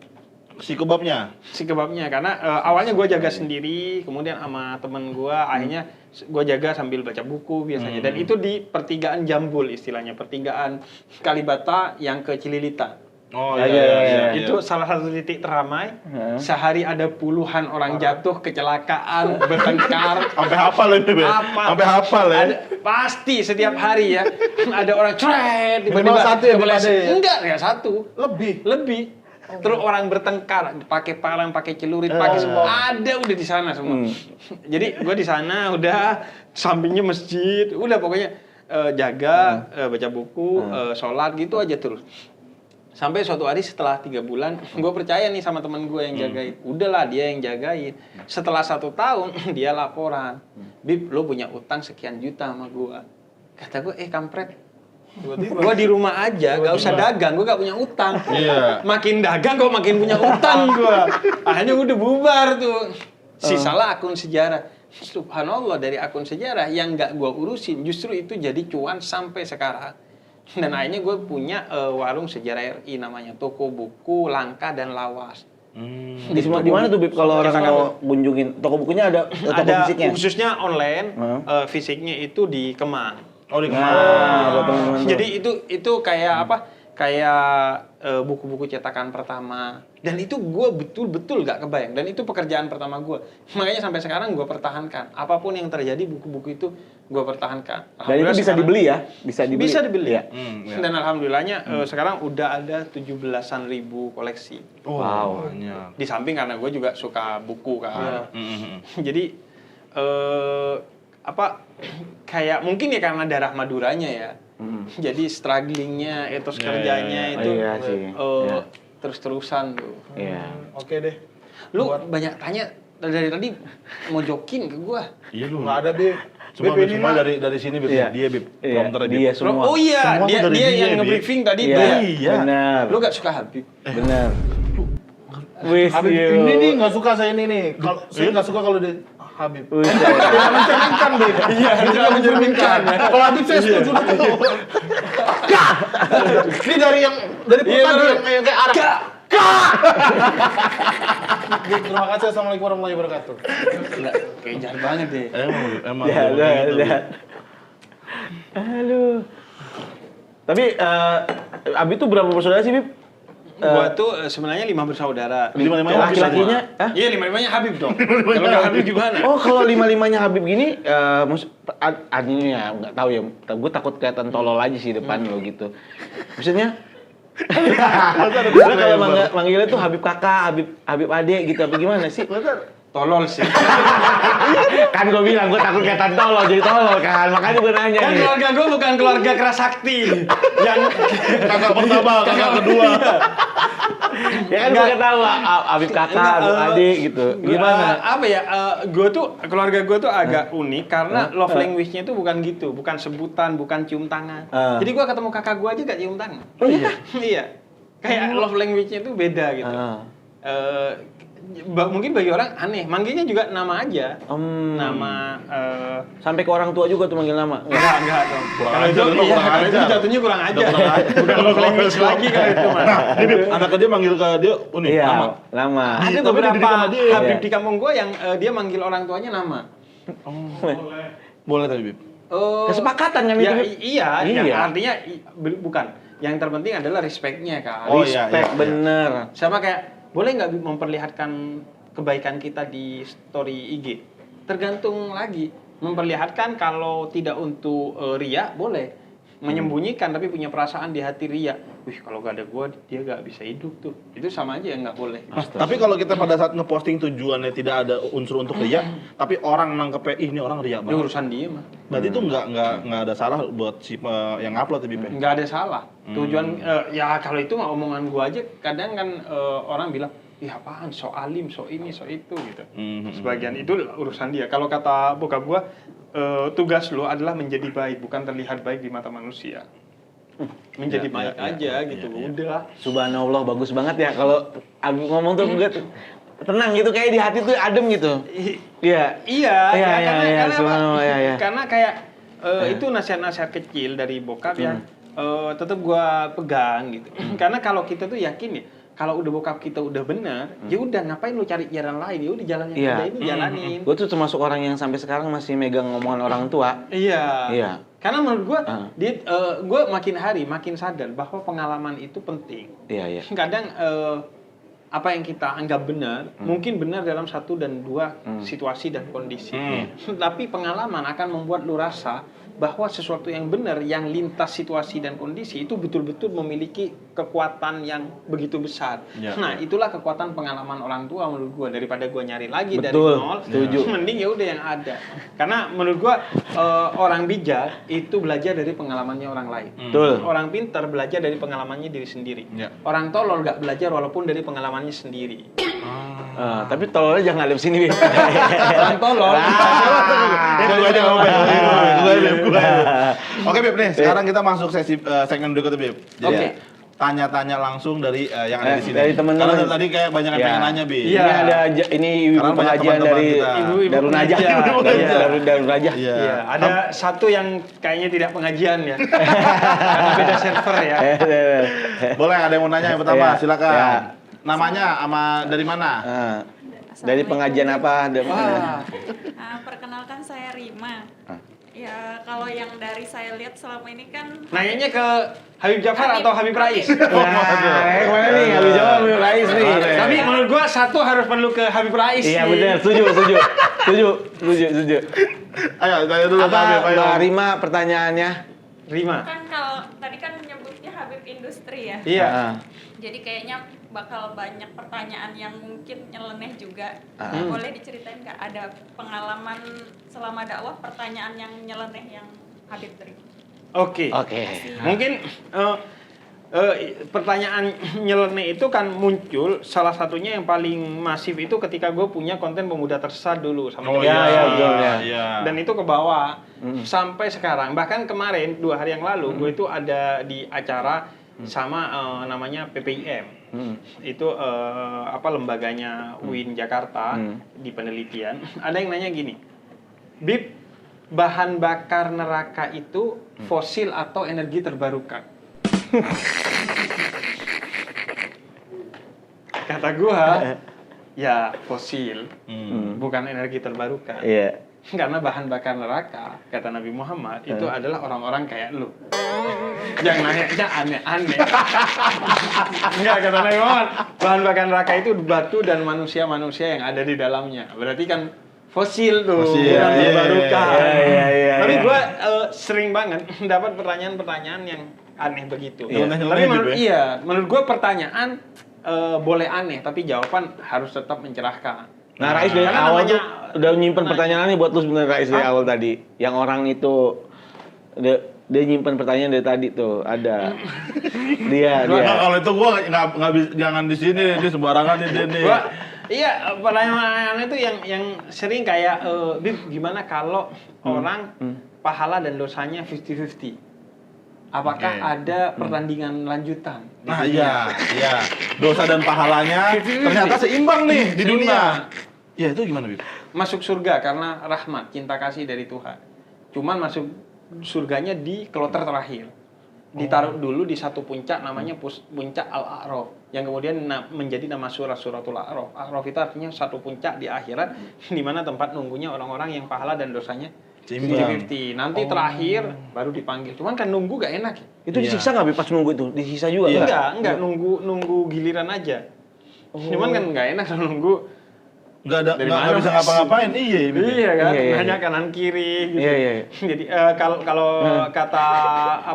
Si kebabnya. si kebabnya karena awalnya gue jaga sendiri, kemudian sama temen gue, akhirnya gue jaga sambil baca buku biasanya. Dan itu di pertigaan Jambul istilahnya, pertigaan Kalibata yang ke Cililitan. Oh iya. Itu salah satu titik teramai. Sehari ada puluhan orang jatuh, kecelakaan, bertengkar. Sampai hafal ya, Beb. Apa? Sampai hafal ya. Pasti setiap hari ya. Ada orang cret, Minimal satu ya, Beb, ada ya? Enggak satu. Lebih. Lebih. Terus orang bertengkar, pakai parang, pakai celurit, pakai semua. Ada udah di sana semua. Jadi gue di sana udah sampingnya masjid, udah pokoknya jaga, baca buku, sholat gitu aja terus. Sampai suatu hari setelah 3 bulan, gue percaya nih sama teman gue yang jagain. Udahlah dia yang jagain. Setelah 1 tahun, dia laporan. Bib, lo punya utang sekian juta sama gue. Kata gue, kampret. Gue di rumah aja, gak usah dagang, gue gak punya utang. Iya. Makin dagang kok makin punya utang gue. Akhirnya udah bubar tuh. Sisalah akun sejarah. Subhanallah, dari akun sejarah yang gak gue urusin, justru itu jadi cuan sampai sekarang. Dan akhirnya gue punya warung sejarah RI namanya, toko buku langka dan lawas. Di mana tuh Bib kalau orang mau kunjungin toko bukunya ada toko Ada fisiknya? khususnya online, fisiknya itu di Kemang. Oh, di Nah, Kemang. ada teman-teman tuh. Jadi itu kayak apa? Kayak buku-buku cetakan pertama. Dan itu gue betul-betul gak kebayang. Dan itu pekerjaan pertama gue. Makanya sampai sekarang gue pertahankan. Apapun yang terjadi, buku-buku itu gue pertahankan. Dan itu bisa sekarang- dibeli ya? Bisa dibeli. Bisa dibeli. Iya. Ya. Dan alhamdulillahnya sekarang udah ada 17-an ribu koleksi. Oh, Wow. banyak. Di samping karena gue juga suka buku kan. Jadi apa kayak mungkin ya karena darah Maduranya ya. Jadi strugglingnya, etos kerjanya itu Iya sih. Iya. terus-terusan tuh. Iya. Oke deh. Lu banyak tanya dari tadi mau jokin ke gua. Iya lu. Nggak ada Bib. Semua, Bib ini semua mah dari sini, Bib. Iya. Dia, Bib. Iya, Prompternya, Bib. dia semua. Oh iya, Semua dia dari dia dia, yang Bib. nge-briefing tadi Iya, dia. Iya. benar. Lu gak suka Habib? Benar. With Habib you. ini nih nggak suka saya ini nih. Kalau saya nggak suka kalau dia Habib. Wih, Tidak mencerminkan Bib. Iya, tidak mencerminkan. Kalau Habib saya setuju dulu. Ini dari yang dari Iya, tadi bener. yang kayak arah. Terima kasih. Assalamualaikum warahmatullahi wabarakatuh. Kayak jahat banget deh. Emang Ya, gitu, udah, Bib. udah. Aduh. Tapi Abi tuh berapa bersaudara sih, Bib? Gua tuh sebenarnya 5 bersaudara. Lima-limanya Laki-lakinya, hah? Iya, 5-5-nya Habib dong. Kalau nggak Habib gimana? Oh, kalau 5-5-nya Habib gini, adanya nggak tahu ya. Gue takut kelihatan tolol aja sih depan lo gitu. Maksudnya, gue kalau manggilnya tuh Habib kakak, Habib adik gitu, apa gimana sih? Tolol sih. Kan gue bilang gue takut kelihatan tolol, jadi tolol kan. Makanya gue nanya Kan nih. keluarga gue bukan keluarga keras sakti. Yang Kakak pertama, kakak kedua. Ya kan gue tahu Habib kakak, Habib adik gitu. Gimana? Apa ya? Keluarga gue tuh agak unik karena love language-nya itu bukan gitu, bukan sebutan, bukan cium tangan. Jadi gue ketemu kakak gue aja gak cium tangan. Oh iya? Iya. Kayak love language-nya itu beda gitu. Mungkin bagi orang aneh, manggilnya juga nama aja. Nama Sampai ke orang tua juga tuh manggil nama. enggak dong. Kurang Kalau ajar, itu lu iya, kurang kalau itu ajar. jatuhnya kurang ajar. Kurang ajar. Bukan love language lagi kalau itu mah. Ini Bib, anaknya dia manggil ke dia unik Iya, nama. nama. Ada Tapi beberapa dididik sama dia. Habib Iya. di kampung gue yang dia manggil orang tuanya nama. Boleh tapi Bib. Kesepakatan kan Ya, itu? iya, Iya. yang artinya bukan. Yang terpenting adalah respect-nya kan. Oh, iya, Respect, iya. bener. Sama kayak boleh nggak memperlihatkan kebaikan kita di story IG? Tergantung lagi. Memperlihatkan kalau tidak untuk ria boleh. Menyembunyikan tapi punya perasaan di hati ria. Wih, kalau gak ada gua dia gak bisa hidup tuh. Itu sama aja nggak boleh. Tapi kalau kita pada saat ngeposting tujuannya tidak ada unsur untuk ria, tapi orang nangkepnya ih ini orang ria Itu banget. urusan dia mah. Berarti itu nggak ada salah buat si yang upload ya Bib. Nggak ada salah. Tujuan ya kalau itu mah omongan gua aja kadang kan orang bilang, "Ih apaan so alim, so ini, so itu" gitu. Sebagian itu urusan dia. Kalau kata bokap gua tugas lo adalah menjadi baik, bukan terlihat baik di mata manusia. Menjadi Ya, baik ya, aja ya, gitu. ya, ya. Udah. Subhanallah, bagus banget ya kalau Abi ngomong tuh gue tenang gitu, kayak di hati tuh adem gitu. Iya. Iya, Iya, ya, iya, karena iya, apa? subhanallah, iya, iya. Karena kayak itu nasihat-nasihat kecil dari bokap yang tetap gua pegang gitu. Karena kalau kita tuh yakin ya, kalau udah bokap kita udah benar, ya udah ngapain lu cari jalan lain? Ya udah jalan yang Iya. ada ini jalanin. Gue tuh termasuk orang yang sampai sekarang masih megang ngomongan orang tua. Iya. Iya. Karena menurut gua, gua makin hari makin sadar bahwa pengalaman itu penting. Iya, iya. Kadang apa yang kita anggap benar, mungkin benar dalam 1 dan 2 situasi dan kondisi. Tapi pengalaman akan membuat lu rasa bahwa sesuatu yang benar, yang lintas situasi dan kondisi itu betul-betul memiliki kekuatan yang begitu besar. Ya, Nah, itulah kekuatan pengalaman orang tua menurut gua. Daripada gua nyari lagi dari Betul, nol, setuju. mending ya udah yang ada. Karena menurut gua orang bijak itu belajar dari pengalamannya orang lain. Betul. Orang pintar belajar dari pengalamannya diri sendiri. Ya. Orang tolol nggak belajar walaupun dari pengalamannya sendiri. Tapi tololnya jangan ngadep sini, Bib. Orang tolol. Gue aja ngomong. Oke Bib nih, sekarang kita masuk sesi segmen berikutnya Bib. Jadi Oke. tanya-tanya langsung dari yang ada di sini. dari teman-teman. Karena tadi kayak banyak yang Ya. pengen nanya Bib. Iya. Ini ada ini ibu Karena banyak pengajian teman-teman dari kita. Ibu-ibu Darun Najah. pengajian. Dari Darun Najah. Iya. Iya, ada satu yang kayaknya tidak pengajian ya. Karena beda server ya. Boleh ada yang mau nanya yang pertama, Iya. silakan. Iya. Namanya sama dari mana? Dari pengajian apa? Wah. Perkenalkan saya Rima. Ya kalau yang dari saya lihat selama ini kan Nanyanya ke Habib Jafar atau Habib Rais? Kemana nih? Habis jawab Habib Rais nih. Tapi menurut gua satu harus perlu ke Habib Rais. Iya nih. benar, setuju. Ayo, tanya dulu Apa Habib, ayo. Mbak Rima pertanyaannya? Rima. kan kalau tadi kan menyebutnya Habib Industri ya. Iya. Jadi kayaknya bakal banyak pertanyaan yang mungkin nyeleneh juga. Boleh diceritain nggak ada pengalaman selama dakwah pertanyaan yang nyeleneh yang Habib terima? Oke. Oke. Mungkin pertanyaan nyeleneh itu kan muncul salah satunya yang paling masif itu ketika gue punya konten pemuda tersesat dulu sama Oh teman iya, gue. iya, betul, ya. Iya. Dan itu ke bawah sampai sekarang. Bahkan kemarin 2 hari yang lalu gue itu ada di acara sama namanya PPIM. Itu apa lembaganya UIN Jakarta di penelitian. Ada yang nanya gini, Bib, bahan bakar neraka itu fosil atau energi terbarukan? Kata gua, ya fosil, Hmm. bukan energi terbarukan. Iya. Karena bahan bakar neraka, kata Nabi Muhammad, itu adalah orang-orang kayak lu. Yang nanya aneh-aneh. Enggak, kata Nabi Muhammad, bahan bakar neraka itu batu dan manusia-manusia yang ada di dalamnya. Berarti kan fosil tuh, Fosil, bukan iya, terbarukan. iya. Tapi gua sering banget dapat pertanyaan-pertanyaan yang aneh begitu. Iya. Tapi menurut, Gitu menurut gua pertanyaan boleh aneh, tapi jawaban harus tetap mencerahkan. Nah, Rais dari Karena awal tuh namanya udah nyimpen pertanyaan nih buat lu sebenarnya Rais dari awal tadi. Yang orang itu dia nyimpen pertanyaan dari tadi tuh, ada. Dia. Nah, kalau itu gua nggak bisa, jangan di sini, di sembarangan nih. Gua, iya, pertanyaan itu yang sering kayak, Bib, gimana kalau orang pahala dan dosanya 50-50? Apakah Oke. ada pertandingan lanjutan? di Nah, dunia? iya. Dosa dan pahalanya 50-50. ternyata seimbang nih di Seimbang. dunia. Ya, itu gimana, Bib? Masuk surga karena rahmat, cinta kasih dari Tuhan. Cuman masuk surganya di kloter terakhir. Ditaruh dulu di satu puncak namanya puncak Al-A'raf, yang kemudian menjadi nama suratul A'raf. A'raf itu artinya satu puncak di akhirat di mana tempat nunggunya orang-orang yang pahala dan dosanya Seimbang. 50-50. Nanti terakhir baru dipanggil. Cuman kan nunggu gak enak ya? Itu Iya. disiksa nggak Bib, pas nunggu itu? Disiksa juga Iya. nggak? Enggak, nunggu giliran aja. Cuman kan nggak enak kalau nunggu. Nggak Dari nggak mana, bisa Mas? ngapa-ngapain. Iya, Bib. Iya kan, Iya. hanya kanan kiri gitu. Iya. Jadi kalau kata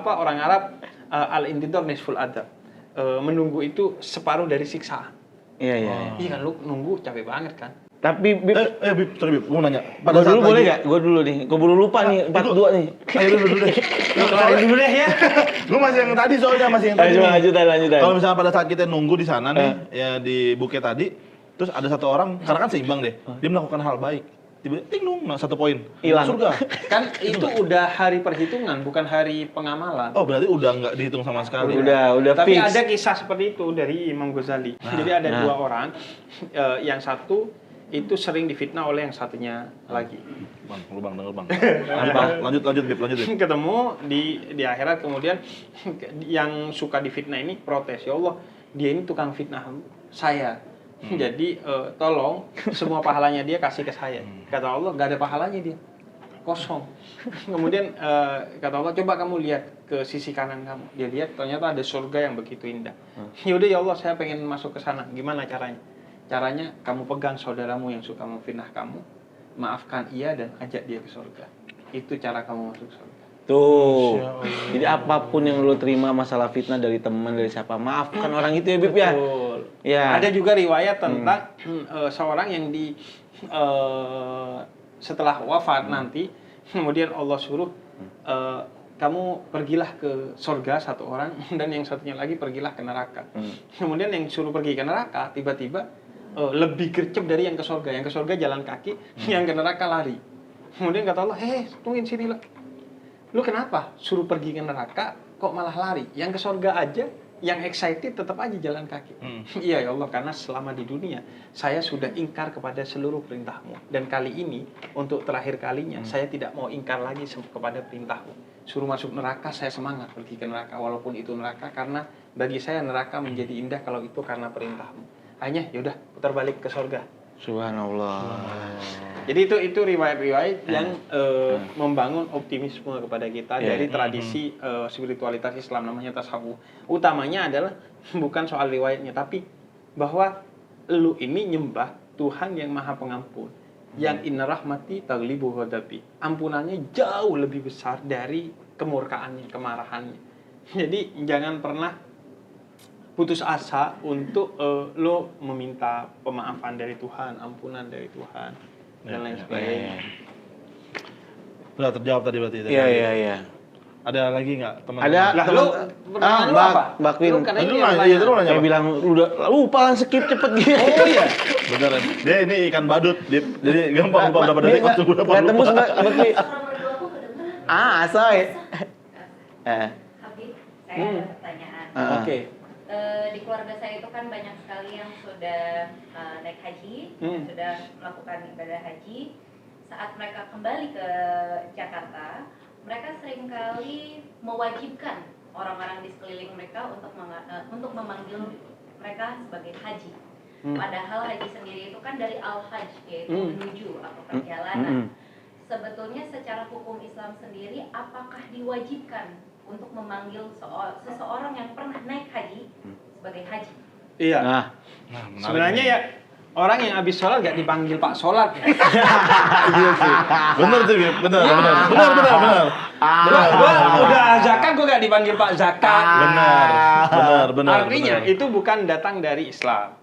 orang Arab, al-intidhar nisful adab. Menunggu itu separuh dari siksaan. Iya. Iya kan, lu nunggu capek banget kan. Tapi Bib, Bib, sorry, Bib, gua mau nanya. gua dulu boleh lagi- nggak? Gua dulu nih. Gua baru lupa nih, 42 nih. Ayo dulu deh. Lu kelarin dulu deh ya. Gua masih yang tadi soalnya, masih yang tadi. Coba nih. lanjutan. Kalau misalnya pada saat kita nunggu di sana nih, ya di bukit tadi, terus ada satu orang, karena kan seimbang deh, dia melakukan hal baik. Tiba-tiba, ting dong, nah, 1 poin. Hilang. Surga. Kan itu udah hari perhitungan, bukan hari pengamalan. Oh, berarti udah nggak dihitung sama sekali. Udah Tapi fix. ada kisah seperti itu dari Imam Ghazali. Jadi ada Nah. dua orang, yang satu itu sering difitnah oleh yang satunya lagi. Bang, denger bang. Lanjut, Bib, lanjut, Bib. Ketemu di akhirat, kemudian yang suka difitnah ini protes, ya Allah, dia ini tukang fitnah saya. Jadi tolong semua pahalanya dia kasih ke saya. Kata Allah, nggak ada pahalanya dia, kosong. Kemudian kata Allah, coba kamu lihat ke sisi kanan kamu. Dia lihat ternyata ada surga yang begitu indah. Yaudah ya Allah, saya pengen masuk ke sana. Gimana caranya? Caranya kamu pegang saudaramu yang suka memfitnah kamu, maafkan ia dan ajak dia ke surga. Itu cara kamu masuk surga. Tuh. Jadi apapun yang lu terima masalah fitnah dari teman, dari siapa, maafkan orang itu ya Bib ya. Betul. Ya. Ada juga riwayat tentang seorang yang setelah wafat nanti, kemudian Allah suruh kamu pergilah ke surga satu orang dan yang satunya lagi pergilah ke neraka. Kemudian yang suruh pergi ke neraka tiba-tiba lebih gercep dari yang ke surga. Yang ke surga jalan kaki, yang ke neraka lari. Kemudian kata Allah, tungguin sini lah. Lu kenapa suruh pergi ke neraka kok malah lari? Yang ke surga aja, yang excited tetap aja jalan kaki. Iya ya Allah, karena selama di dunia saya sudah ingkar kepada seluruh perintahmu. Dan kali ini untuk terakhir kalinya saya tidak mau ingkar lagi kepada perintahmu. Suruh masuk neraka, saya semangat pergi ke neraka walaupun itu neraka, karena bagi saya neraka menjadi indah kalau itu karena perintahmu. Hanya yaudah putar balik ke surga. Subhanallah. Jadi itu riwayat-riwayat yang membangun optimisme kepada kita dari tradisi spiritualitas Islam, namanya tasawuf. Utamanya adalah bukan soal riwayatnya, tapi bahwa lu ini nyembah Tuhan yang Maha Pengampun, yang inna rahmati taglibu ghadabi. Ampunannya jauh lebih besar dari kemurkaannya, kemarahannya. Jadi jangan pernah putus asa untuk lo meminta pemaafan dari Tuhan, ampunan dari Tuhan, dan lain sebagainya. Udah terjawab tadi berarti. Iya. Ada lagi nggak teman? Ada. Lah lu pertanyaan lu apa? Mbak Queen. Lu kan ini Lu yang nanya, tanya. iya, lu nanya. Saya bilang udah lupa lah, skip cepet gitu. Oh iya. Beneran. Dia ini ikan badut, Dip. Jadi gampang lupa berapa detik waktu udah Nggak tembus Mbak Queen. Orang berduaku kedengeran. Asoy. Habib, saya ada pertanyaan. Oke. Di keluarga saya itu kan banyak sekali yang sudah naik haji, sudah melakukan ibadah haji. Saat mereka kembali ke Jakarta, mereka seringkali mewajibkan orang-orang di sekeliling mereka untuk memanggil mereka sebagai haji. Padahal haji sendiri itu kan dari al-hajj, yaitu menuju atau perjalanan. Sebetulnya secara hukum Islam sendiri, apakah diwajibkan untuk memanggil seseorang yang pernah naik haji sebagai haji? Iya. Nah, Sebenarnya ya orang yang habis sholat gak dipanggil Pak Sholat. Bener tuh, Bib. Bener. Gua udah zakat, gua gak dipanggil Pak Zakat. Bener. Artinya itu bukan datang dari Islam.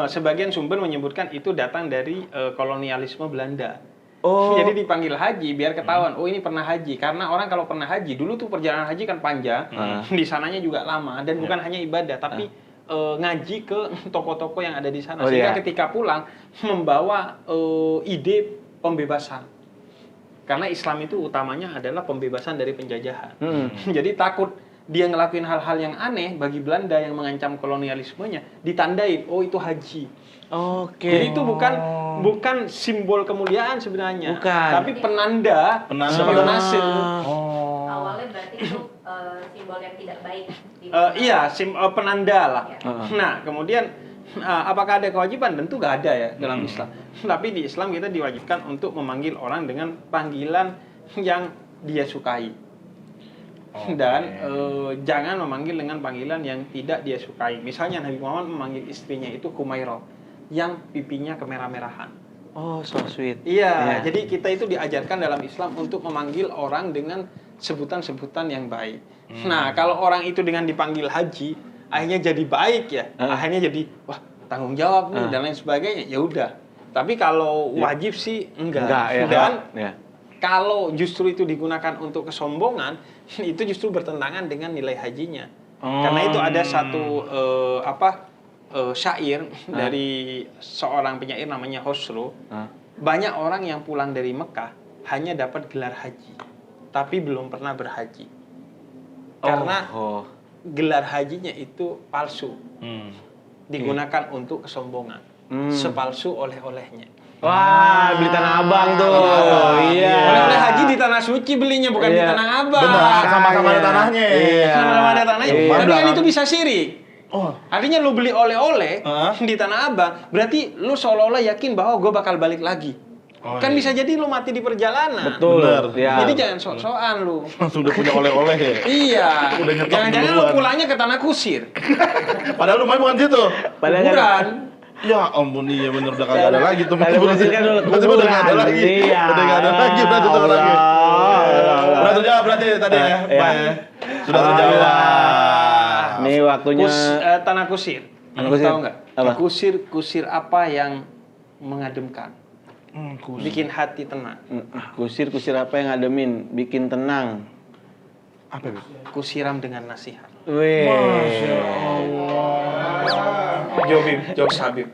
Sebagian sumber menyebutkan itu datang dari kolonialisme Belanda. Oh. Jadi dipanggil haji biar ketahuan, oh ini pernah haji. Karena orang kalau pernah haji, dulu tuh perjalanan haji kan panjang, di sananya juga lama dan bukan hanya ibadah, tapi ngaji ke toko-toko yang ada di sana. Sehingga ketika pulang membawa ide pembebasan. Karena Islam itu utamanya adalah pembebasan dari penjajahan. Jadi takut dia ngelakuin hal-hal yang aneh bagi Belanda yang mengancam kolonialismenya, ditandain, oh itu haji. Oke. Jadi itu bukan simbol kemuliaan sebenarnya, Bukan. tapi penanda spionase. Awalnya berarti itu simbol yang tidak baik. Iya, penanda lah. Ya. Nah, kemudian apakah ada kewajiban? Tentu nggak ada ya dalam Islam. Tapi di Islam kita diwajibkan untuk memanggil orang dengan panggilan yang dia sukai. Dan jangan memanggil dengan panggilan yang tidak dia sukai. Misalnya Nabi Muhammad memanggil istrinya itu Kumairah, yang pipinya kemerah-merahan. Oh, so sweet. Iya, jadi kita itu diajarkan dalam Islam untuk memanggil orang dengan sebutan-sebutan yang baik. Nah, kalau orang itu dengan dipanggil haji, akhirnya jadi baik ya. Akhirnya jadi wah, tanggung jawab nih dan lain sebagainya. Ya udah. Tapi kalau wajib sih enggak. Ya. Dan Ya. kalau justru itu digunakan untuk kesombongan, itu justru bertentangan dengan nilai hajinya. Karena itu ada satu syair dari seorang penyair namanya Khosrow. Banyak orang yang pulang dari Mekah hanya dapat gelar haji, tapi belum pernah berhaji. Karena gelar hajinya itu palsu, digunakan untuk kesombongan, sepalsu oleh-olehnya. Wah, beli Tanah Abang tuh. Iya. Oleh-oleh haji di tanah suci belinya, bukan di Tanah Abang. Benar, sama-sama ada tanahnya. Iya. Sama-sama ada tanahnya. Iya. Tapi kan itu bisa sirik. Artinya lu beli oleh-oleh di Tanah Abang, berarti lu seolah-olah yakin bahwa gue bakal balik lagi. Kan bisa jadi lu mati di perjalanan. Betul. Bener. Ya. Jadi jangan sok-sokan lu. Sudah punya oleh-oleh ya. Iya. Udah nyetok Jangan-jangan lu duluan. pulangnya ke Tanah Kusir. Padahal lu main bukan situ. Padahal kan- Kuburan. Ya ampun, iya bener udah kagak ada lagi tuh. Kalau Kusir kan udah Berarti udah nggak ada kuburan. lagi. Iya. Udah nggak ada lagi berarti tuh orangnya. Udah terjawab berarti tadi ya, Pak ya. Sudah terjawab. Nih waktunya Tanah Kusir. Tanah Kusir. Tahu nggak? Apa? Kusir apa yang mengademkan? Bikin hati tenang. kusir apa yang ngademin, bikin tenang. Apa itu? Kusiram dengan nasihat. Wih. Jokes Habib.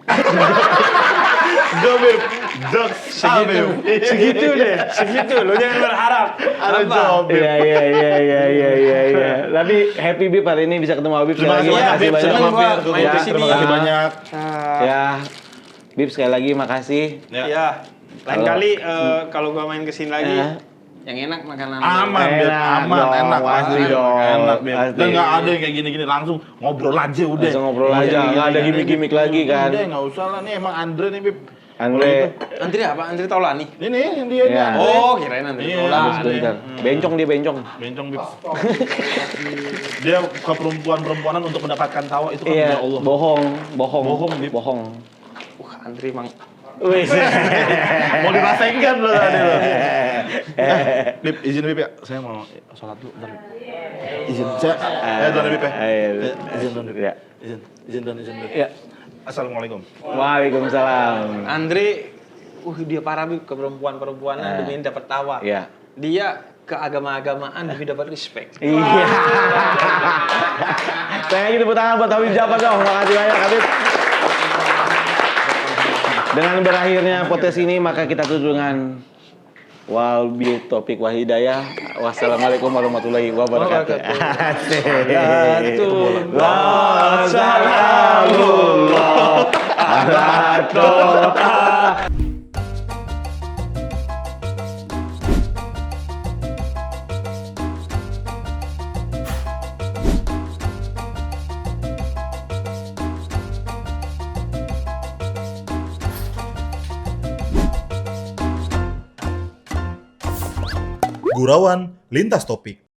Jobib, jokes Segitu. Segitu deh. Segitu. Lo jangan berharap. Ada Apa? Jobib. Iya. Tapi happy Bib hari ini bisa ketemu Habib Terima sekali kasih lagi. banyak, Bib. seneng Senang gua mampir. main Ya, di sini. terima kasih banyak. Ya. Bib sekali lagi makasih. Ya. Lain Kalau- kali kalau gua main kesini lagi, Ya. yang enak makanan. Aman, Beb. Enak Aman, dong, enak. pasti Enak, dong. Enak, Beb. Pasti. Dan nggak ada yang kayak gini-gini, langsung ngobrol aja udah. Langsung ngobrol aja, nggak ada gimmick-gimmick lagi kan. Udah, nggak usah lah. Nih emang Andre nih, Beb. Andre. Andri apa? Andri Taulani. Ini dia nih, Iya. Andre. Oh, kirain Andri Iya. Taulani. Sebentar. Bencong dia bencong. Bencong, Beb. Dia ke perempuan-perempuanan untuk mendapatkan tawa itu kan Iya, ya Allah. bohong, Bib. bohong. Andri mang. Wih. Mau dirasakan loh tadi loh. Bib, izin Bib ya. Saya mau sholat dulu bentar. Bib. Izin. Saya duluan Bib ya. Izin duluan Bib. Ya. Izin duluan Bib. Ya. Assalamualaikum. Waalaikumsalam. Andre, dia parah Bib ke perempuan-perempuanan demi dapat tawa. Iya. Dia ke agama-agamaan demi dapat respect. Iya. Saya lagi tepuk tangan buat Habib Jafar dong. Makasih banyak Habib. Dengan berakhirnya podcast ini maka kita tutup dengan wal bil taufiq wa hidayah. Wassalamualaikum warahmatullahi wabarakatuh. Asik. Wassalamullah ala Gurawan Lintas Topik.